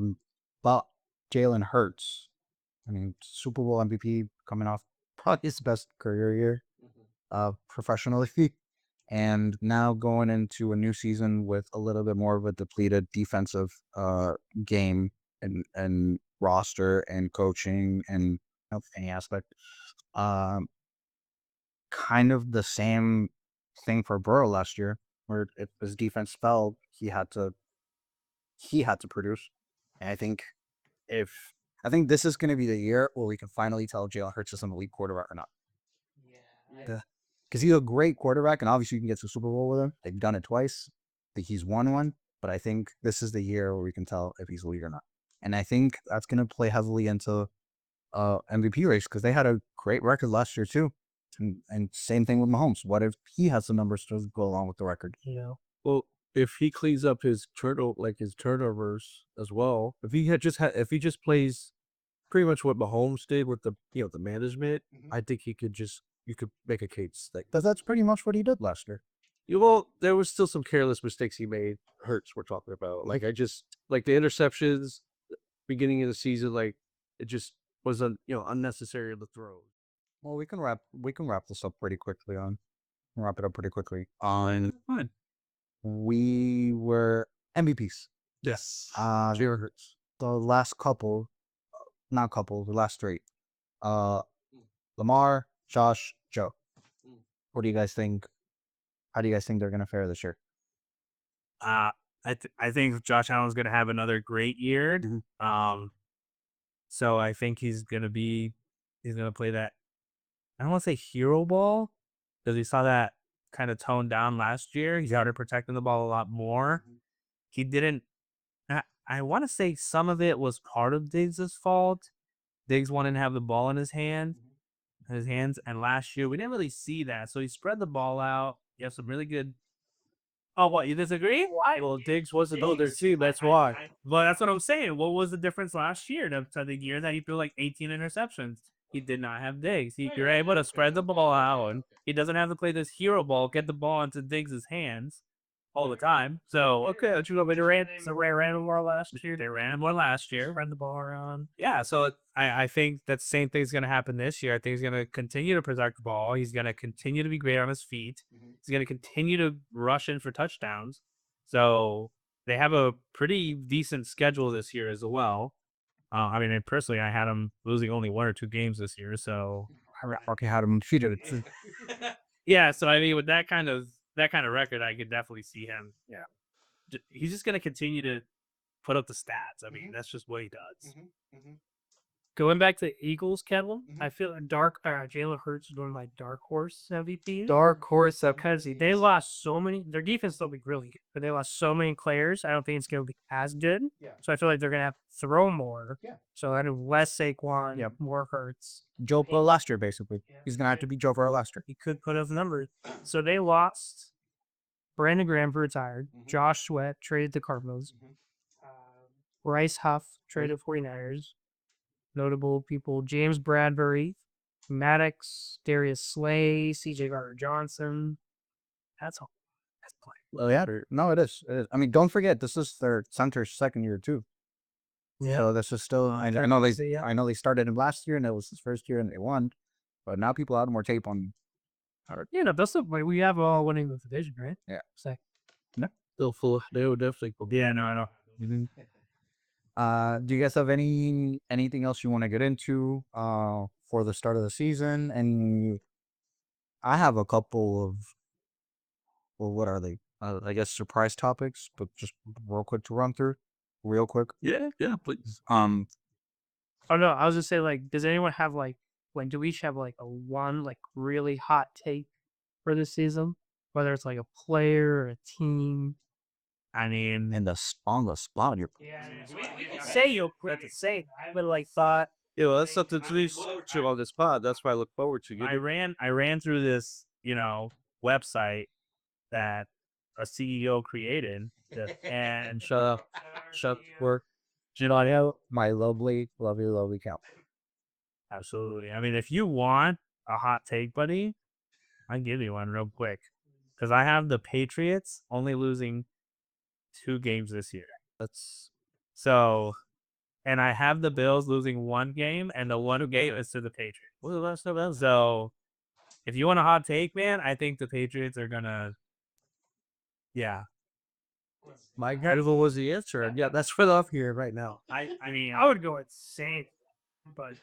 bought Jalen Hurts. I mean, Super Bowl MVP coming off probably his best career year, professionally, and now going into a new season with a little bit more of a depleted defensive game and roster and coaching and any aspect. Kind of the same thing for Burrow last year, where if his defense fell, he had to produce. And I think this is going to be the year where we can finally tell Jalen Hurts is an elite quarterback or not. Yeah, because he's a great quarterback, and obviously you can get to the Super Bowl with him. They've done it twice. I think he's won one, but I think this is the year where we can tell if he's elite or not. And I think that's going to play heavily into MVP race because they had a great record last year too. And same thing with Mahomes. What if he has the numbers to go along with the record?
Well, if he cleans up his turnovers as well, if he just plays pretty much what Mahomes did with the the management, I think you could make a case that
That's pretty much what he did last year.
well, there was still some careless mistakes he made. Hurts we're talking about. Like the interceptions beginning of the season, like it just was unnecessary to throw.
Well, we can wrap this up pretty quickly wrap it up pretty quickly.
Fine.
We were MVPs.
Yes.
Jalen Hurts. The last the last three. Lamar, Josh, Joe. What do you guys think? How do you guys think they're gonna fare this year?
I think Josh Allen's going to have another great year. So I think he's going to play that. I don't want to say hero ball because we saw that kind of toned down last year. He started protecting the ball a lot more. He didn't. I want to say some of it was part of Diggs' fault. Diggs wanted to have the ball in his hands, and last year we didn't really see that. So he spread the ball out. He has some really good. Oh, what, you disagree? Why? Well, Diggs wasn't there too. That's why. But that's what I'm saying. What was the difference last year to the year that he threw like 18 interceptions? He did not have Diggs. You're able to spread the ball out, and he doesn't have to play this hero ball, get the ball into Diggs' hands all the time. So okay, they ran more last year. They ran more last year.
run the ball around.
Yeah, so I think that same thing's going to happen this year. I think he's going to continue to protect the ball. He's going to continue to be great on his feet. He's going to continue to rush in for touchdowns. So they have a pretty decent schedule this year as well. I mean, personally, I had him losing only 1 or 2 games this year. So
Okay, had him defeated.
yeah, so I mean, with that kind of record, I could definitely see him. Yeah, he's just going to continue to put up the stats. I mean, that's just what he does.
Going back to the Eagles, Kevin, I feel like Jalen Hurts is one of my dark horse MVPs.
Dark horse up.
Because they lost so many. Their defense will be really good, but they lost so many players. I don't think it's going to be as good.
Yeah.
So I feel like they're going to have to throw more.
Yeah.
So I do less Saquon,
Yep.
more Hurts.
Joe Burrow last year, basically. He's gonna have to be Joe Burrow last year.
He could put up numbers. So they lost. Brandon Graham retired. Josh Sweat traded to Cardinals. Bryce Huff traded to 49ers. Notable people: James Bradbury, Maddox, Darius Slay, CJ Gardner-Johnson. That's all. That's play.
Well, yeah, no, it is. It is. I mean, don't forget this is their center's second year too.
Yeah.
So this is still. I know they started him last year and it was his first year and they won, but now people have more tape on.
Yeah, no, that's the way we have all winning the division, right?
Yeah.
So,
Still full. They would definitely.
Yeah, no, I know.
Do you guys have anything else you want to get into for the start of the season? And I have a couple of, well, what are they? I guess surprise topics, but just real quick to run through, real quick.
Yeah, please.
oh no, I was just saying, like, does anyone have like like, do we each have like a one like really hot take for this season? Whether it's like a player or a team.
I mean,
And on the spot, you're
Say you'll quit to say, but like thought.
Yeah, well, that's something to look forward to on this pod. That's why I look forward to
I
getting.
ran through this, website that a CEO created, and
Shut up. Shut work. My lovely cow.
absolutely. I mean, if you want a hot take, buddy, I'll give you one real quick. Because I have the Patriots only losing 2 games this year.
That's
So, and I have the Bills losing 1 game, and the 1 game is to the Patriots.
what was the last time that was?
So, if you want a hot take, man, I think the Patriots are gonna, yeah.
My incredible was the answer. And yeah, that's what I'm here right now.
I mean,
I would go with Saint, but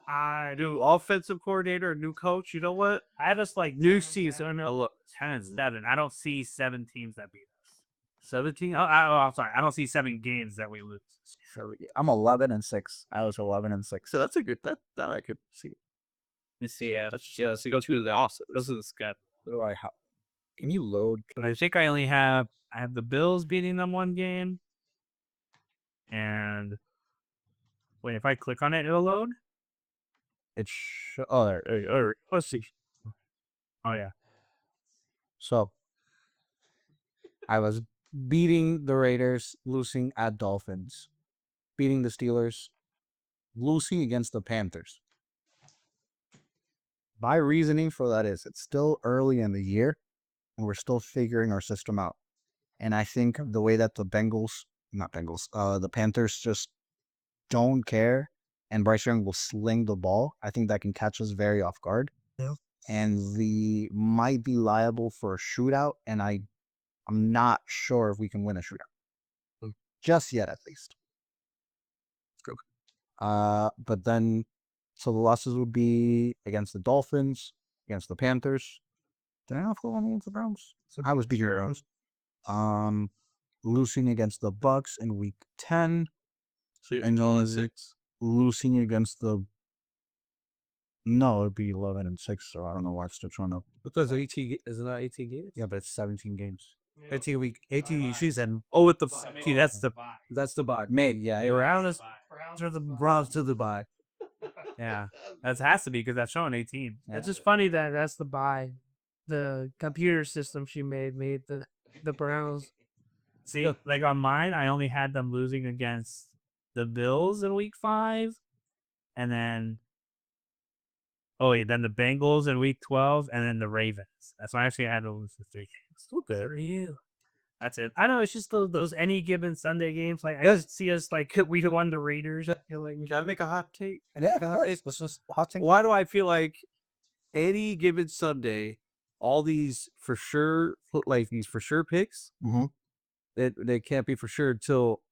I
New offensive coordinator, new coach. You know what?
I just like new season. Look, 10-7. I don't see 7 teams that beat us.
17.
I'm sorry. I don't see 7 games that we lose.
So I'm 11-6. I was 11-6.
So that's a good. That I could see.
Let's see. Yeah,
Let's go to the awesome.
this is good.
What do I have? Can you load?
But I think I have the Bills beating them 1 game. And wait, if I click on it, it'll load.
It's oh there.
Let's see. Oh yeah.
So I was beating the Raiders, losing at Dolphins, beating the Steelers, losing against the Panthers. My reasoning for that is it's still early in the year and we're still figuring our system out. And I think the way that the the Panthers just don't care and Bryce Young will sling the ball, I think that can catch us very off guard.
Yeah.
And we might be liable for a shootout, and I'm not sure if we can win a shootout. Just yet, at least. But then, so the losses would be against the Dolphins, against the Panthers. Did I not go on against the Browns? I was beating the Browns. Losing against the Bucks in week 10.
So you're
And then
6.
losing against the. No, it'd be 11-6. So I don't know why it's still trying to.
Because 18 isn't that 18 games?
Yeah, but it's 17 games.
18 season. Oh, with the see, that's the bye.
Maybe, yeah.
The Browns are the
Browns to the bye.
yeah. That has to be because that's showing 18.
It's just funny that that's the buy. The computer system she made the Browns.
See, like on mine, I only had them losing against the Bills in week 5, and then then the Bengals in week 12, and then the Ravens. That's why I actually had to lose the 3 games.
So good for you.
That's it.
I know it's just those any given Sunday games. Like I just see us like we won the Raiders. I feel like
Can I make a hot take?
Let's just hot take.
Why do I feel like any given Sunday, all these for sure picks,
Mhm.
they can't be for sure until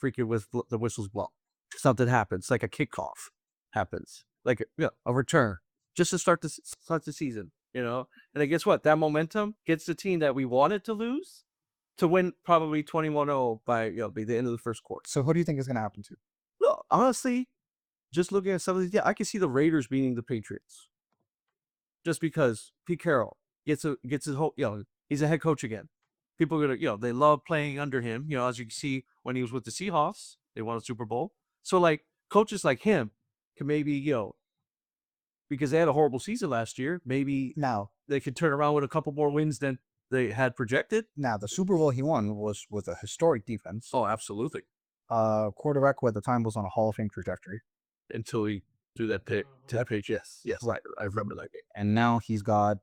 freaking with the whistles blow. Something happens, like a kickoff happens, like a return, just to start the season, And then guess what? That momentum gets the team that we wanted to lose to win probably 21-0 by by the end of the first quarter.
So, who do you think is going to happen to?
Look, honestly, just looking at some of these, I can see the Raiders beating the Patriots. Just because Pete Carroll gets his whole, he's a head coach again. People are gonna, they love playing under him. As you can see when he was with the Seahawks, they won a Super Bowl. So like coaches like him can maybe, because they had a horrible season last year, maybe
Now,
they could turn around with a couple more wins than they had projected.
the Super Bowl he won was with a historic defense.
Oh, absolutely.
Quarterback who at the time was on a Hall of Fame trajectory.
Until he threw that pick to that page. Yes, right. I remember that game.
And now he's got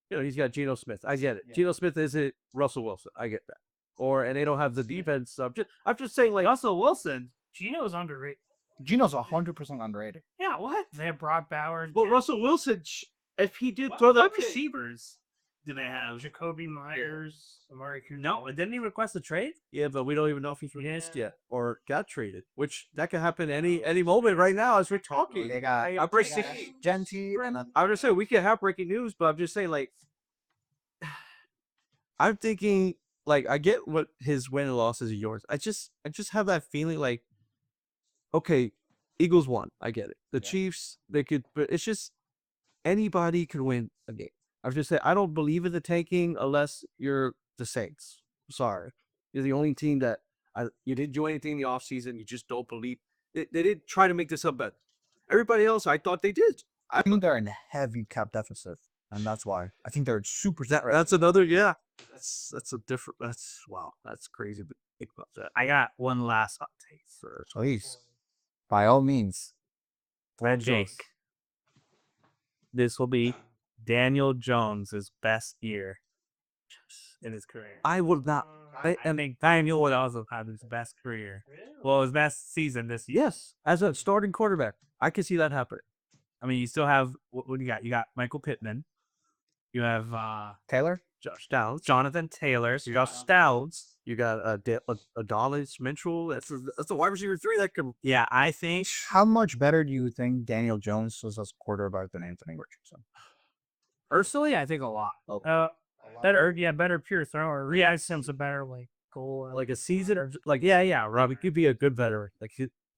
He's got Geno Smith. I get it. Geno Smith isn't Russell Wilson. I get that. And they don't have the defense. I'm just saying, like
Russell Wilson.
Gino's underrated.
Gino's 100% underrated.
Yeah, what? They have Brock Bowers.
Well, Russell Wilson, if he did throw that
receivers do they have?
Jacoby Myers, Amari Cooper.
No, didn't he request a trade?
Yeah, but we don't even know if he's released yet or got traded, which that could happen any moment right now as we're talking.
They got
I'm breaking.
Genty and then
I'm just saying we can have breaking news, but I'm just saying like I'm thinking like I get what his win and losses are yours. I just have that feeling like, okay, Eagles won. I get it. The
Yeah.
Chiefs, they could, but it's just anybody can win a game. I've just said I don't believe in the tanking unless you're the Saints. Sorry, you're the only team that you didn't do anything in the offseason. You just don't believe. They didn't try to make this up better. Everybody else, I thought they did.
I think they're in heavy cap deficit, and that's why I think they're super set right.
That's another, yeah. That's a different. That's wow. That's crazy to think about that.
I got one last hot take.
Please, by all means.
Jake. This will be Daniel Jones' best year in his career.
I would not.
I think Daniel would also have his best career. Well, his best season this year.
Yes, as a starting quarterback, I can see that happen.
I mean, you still have what do you got? You got Michael Pittman. You have
Taylor?
Josh Downs.
Jonathan Taylor. Josh Stouts.
You got Adonis Mitchell. That's a wide receiver 3 that can.
Yeah, I think
How much better do you think Daniel Jones was as a quarterback than Anthony Richardson?
personally, I think a lot. Better pure thrower. Riyad Sims a better goal.
Like a season or yeah, Robbie could be a good veteran.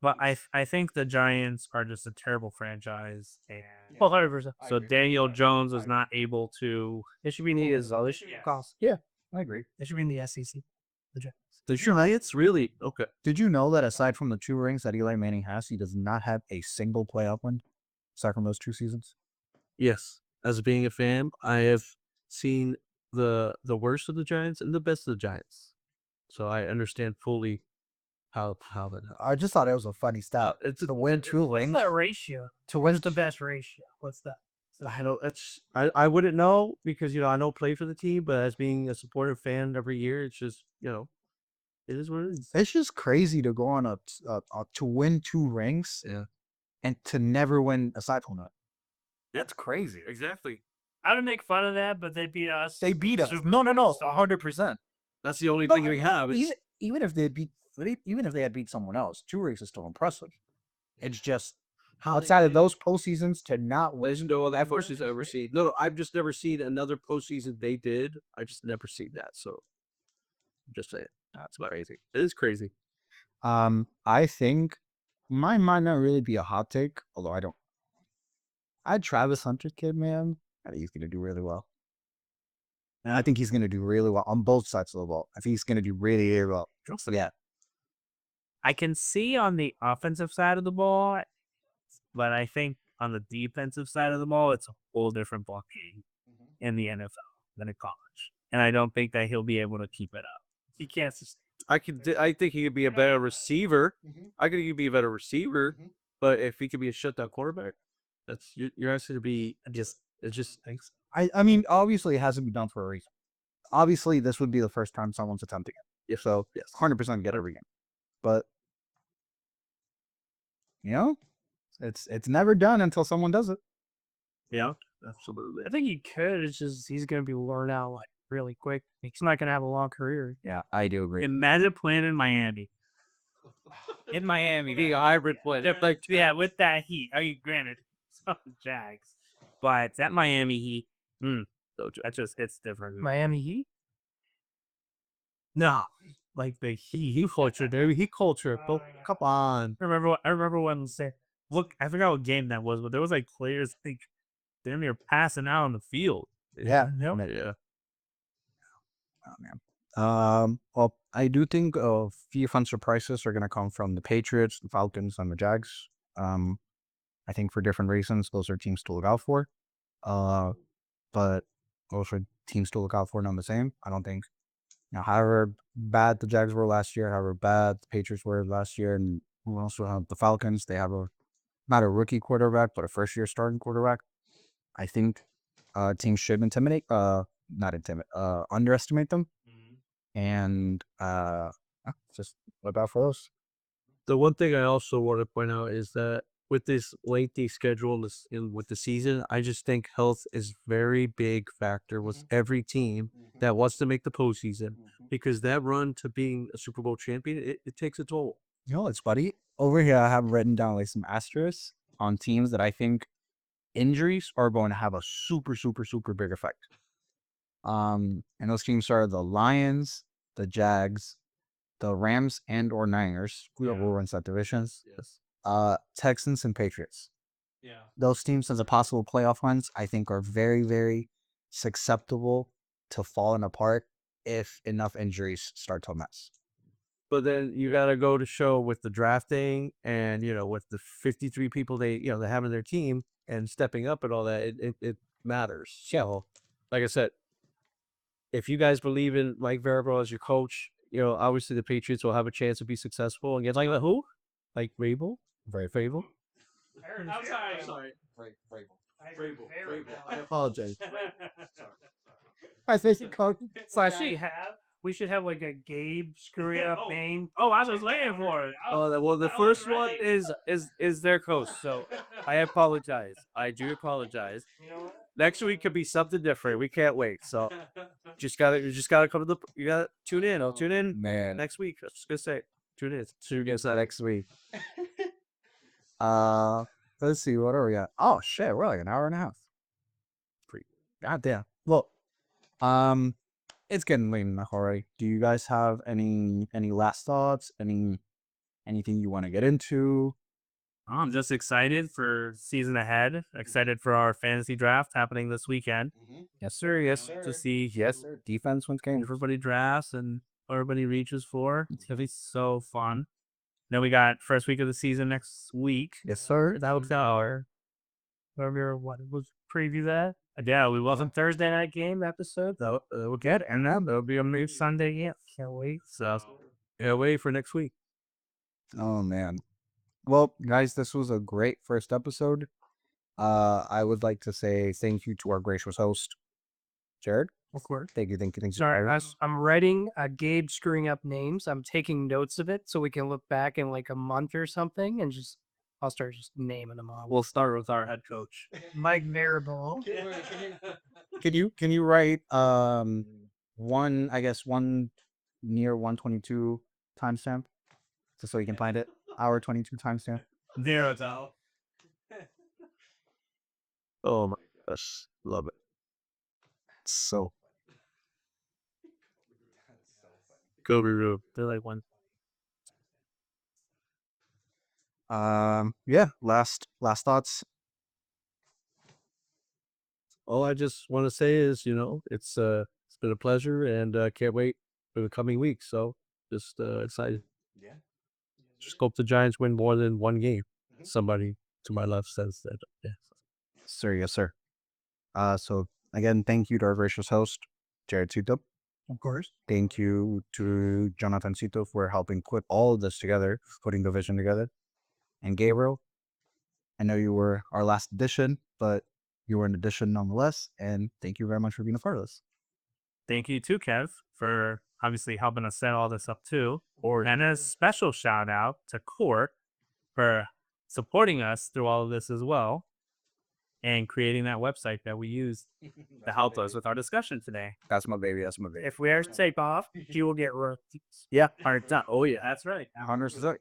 But I think the Giants are just a terrible franchise, and
100%.
so Daniel Jones is not able to.
It should be in the
They should
cost.
I agree.
It should be in the SEC. The Giants.
The Giants really okay.
Did you know that aside from the 2 rings that Eli Manning has, he does not have a single playoff win aside from those 2 seasons?
Yes, as being a fan, I have seen the worst of the Giants and the best of the Giants, so I understand fully how that.
I just thought it was a funny stat.
It's
To win 2
What's
rings.
that ratio?
To win
What's the best ratio? What's that?
I know that's I wouldn't know because I don't play for the team, but as being a supportive fan every year, it's just it is what it is.
It's just crazy to go on to win 2 rings,
Yeah.
and to never win aside from that.
That's crazy. Exactly.
I would make fun of that, but they beat us.
They beat us.
So-
No, 100%.
That's the only thing we have.
Even if they had beat someone else, 2 rings is still impressive. It's just outside of those postseasons to not win.
Legend of that postseason I've ever seen. No, I've just never seen another postseason they did. I just never seen that. So, I'm just saying. That's crazy. It is crazy.
I think mine might not really be a hot take, although I don't. Travis Hunter kid, man. I think he's gonna do really well. And I think he's gonna do really well on both sides of the ball. I think he's gonna do really, really well. Yeah.
I can see on the offensive side of the ball, but I think on the defensive side of the ball, it's a whole different ball game in the NFL than in college, and I don't think that he'll be able to keep it up. He can't sustain.
I think he could be a better receiver. I think he could be a better receiver, but if he could be a shutdown quarterback, that's you're asking to be just. It's just thanks.
I mean, obviously, it hasn't been done for a reason. Obviously, this would be the first time someone's attempting it.
Yes.
So,
Yes.
100% get every game. But, it's never done until someone does it.
Yeah. Absolutely.
I think he could. It's just he's going to be worn out really quick. He's not going to have a long career.
Yeah, I do agree.
Imagine playing in Miami. In Miami, the hybrid play. With that heat. I mean, granted, some Jags, but that Miami Heat, that just hits different.
Miami Heat?
No, like the he culture, dude. He culture. But come on.
I remember when look, I forgot what game that was, but there was players they're near passing out on the field.
Yeah.
Yeah.
Oh, man. Well, I do think a few fun surprises are going to come from the Patriots, the Falcons, and the Jags. I think for different reasons, those are teams to look out for. But those are teams to look out for, none the same. I don't think, however bad the Jags were last year, however bad the Patriots were last year, and we also have the Falcons. They have not a rookie quarterback, but a first-year starting quarterback. I think teams should underestimate them. And just look out for those.
The one thing I also want to point out is that with this lengthy schedule with the season, I just think health is very big factor with every team that wants to make the postseason, because that run to being a Super Bowl champion, it takes a toll.
It's buddy. Over here, I have written down some asterisks on teams that I think injuries are going to have a super, super, super big effect. And those teams are the Lions, the Jags, the Rams, and or Niners. Whoever runs that division.
Yes.
Texans and Patriots.
Yeah.
Those teams as a possible playoff runs, I think, are very, very susceptible to falling apart if enough injuries start to mess.
But then you got to go to show with the drafting and, with the 53 people they have in their team and stepping up and all that, it matters. So, like I said, if you guys believe in Mike Vrabel as your coach, obviously the Patriots will have a chance to be successful and get like who? Like Vrabel? Very Vrabel?
Sorry.
I apologize.
I think you coach.
We should have like a Gabe screw up name.
Oh, I was waiting for it.
Well, the first one is their coach, so I apologize. I do apologize. Next week could be something different. We can't wait. So you just gotta come to you gotta tune in. I'll tune in
Man,
next week. I was just gonna say tune in.
tune in next week. Let's see, what are we at? Oh shit, we're like an hour and a half. Pretty goddamn. Look, it's getting late enough already. Do you guys have any last thoughts? Anything you want to get into?
I'm just excited for season ahead. Excited for our fantasy draft happening this weekend.
Yes, sir. Yes,
To
sir.
see
Yes, sir. Defense wins games.
everybody drafts and everybody reaches for. It's gonna be so fun. Then we got first week of the season next week.
Yes, sir.
That was our
Whatever, what was preview that?
yeah. We wasn't
Thursday night game episode.
so we'll get it. And then there'll be a new Sunday. Yeah, can't wait. So
Yeah, wait for next week.
Oh man. Well, guys, this was a great first episode. I would like to say thank you to our gracious host, Jared.
Of course.
Thank you.
Sorry, I'm writing Gabe screwing up names. I'm taking notes of it so we can look back in like a month or something and I'll start just naming them off.
we'll start with our head coach.
Mike Marable.
Can you write one near 122 timestamp just so you can find it? Hour 22 timestamp.
Zero out.
Oh my gosh, love it.
So
Kobe Rube.
They're like one.
yeah, last thoughts.
All I just want to say is, it's been a pleasure and can't wait for the coming weeks. So just excited.
Yeah.
Just hope the Giants win more than one game. Somebody to my left says that. Yeah.
Sir, yes, sir. So again, thank you to our gracious host, Jared Cito. Of course. Thank you to Jonathan Cito for helping put all of this together, putting the vision together. And Gabriel, I know you were our last edition, but you were an addition nonetheless. And thank you very much for being a part of this.
Thank you too, Kev, for obviously helping us set all this up too. And a special shout out to Court for supporting us through all of this as well and creating that website that we used to help us with our discussion today.
That's my baby. That's my baby.
If we ever take off, you will get royalties.
Yeah, 100%. Oh yeah, that's right.
100%.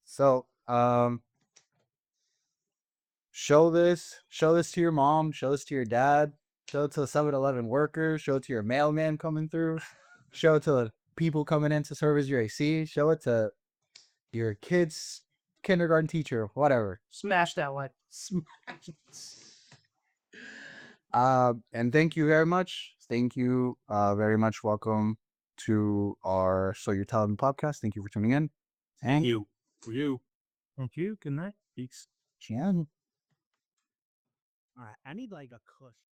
So, show this to your mom, show this to your dad, show it to the 7-Eleven workers, show it to your mailman coming through, show it to the people coming in to service your AC, show it to your kids' kindergarten teacher, whatever.
Smash that one.
And thank you very much. Thank you very much. Welcome to our So You're Telling Me podcast. Thank you for tuning in. Thank you.
For you.
Thank you. Good night.
Jen.
All right, I need like a cush.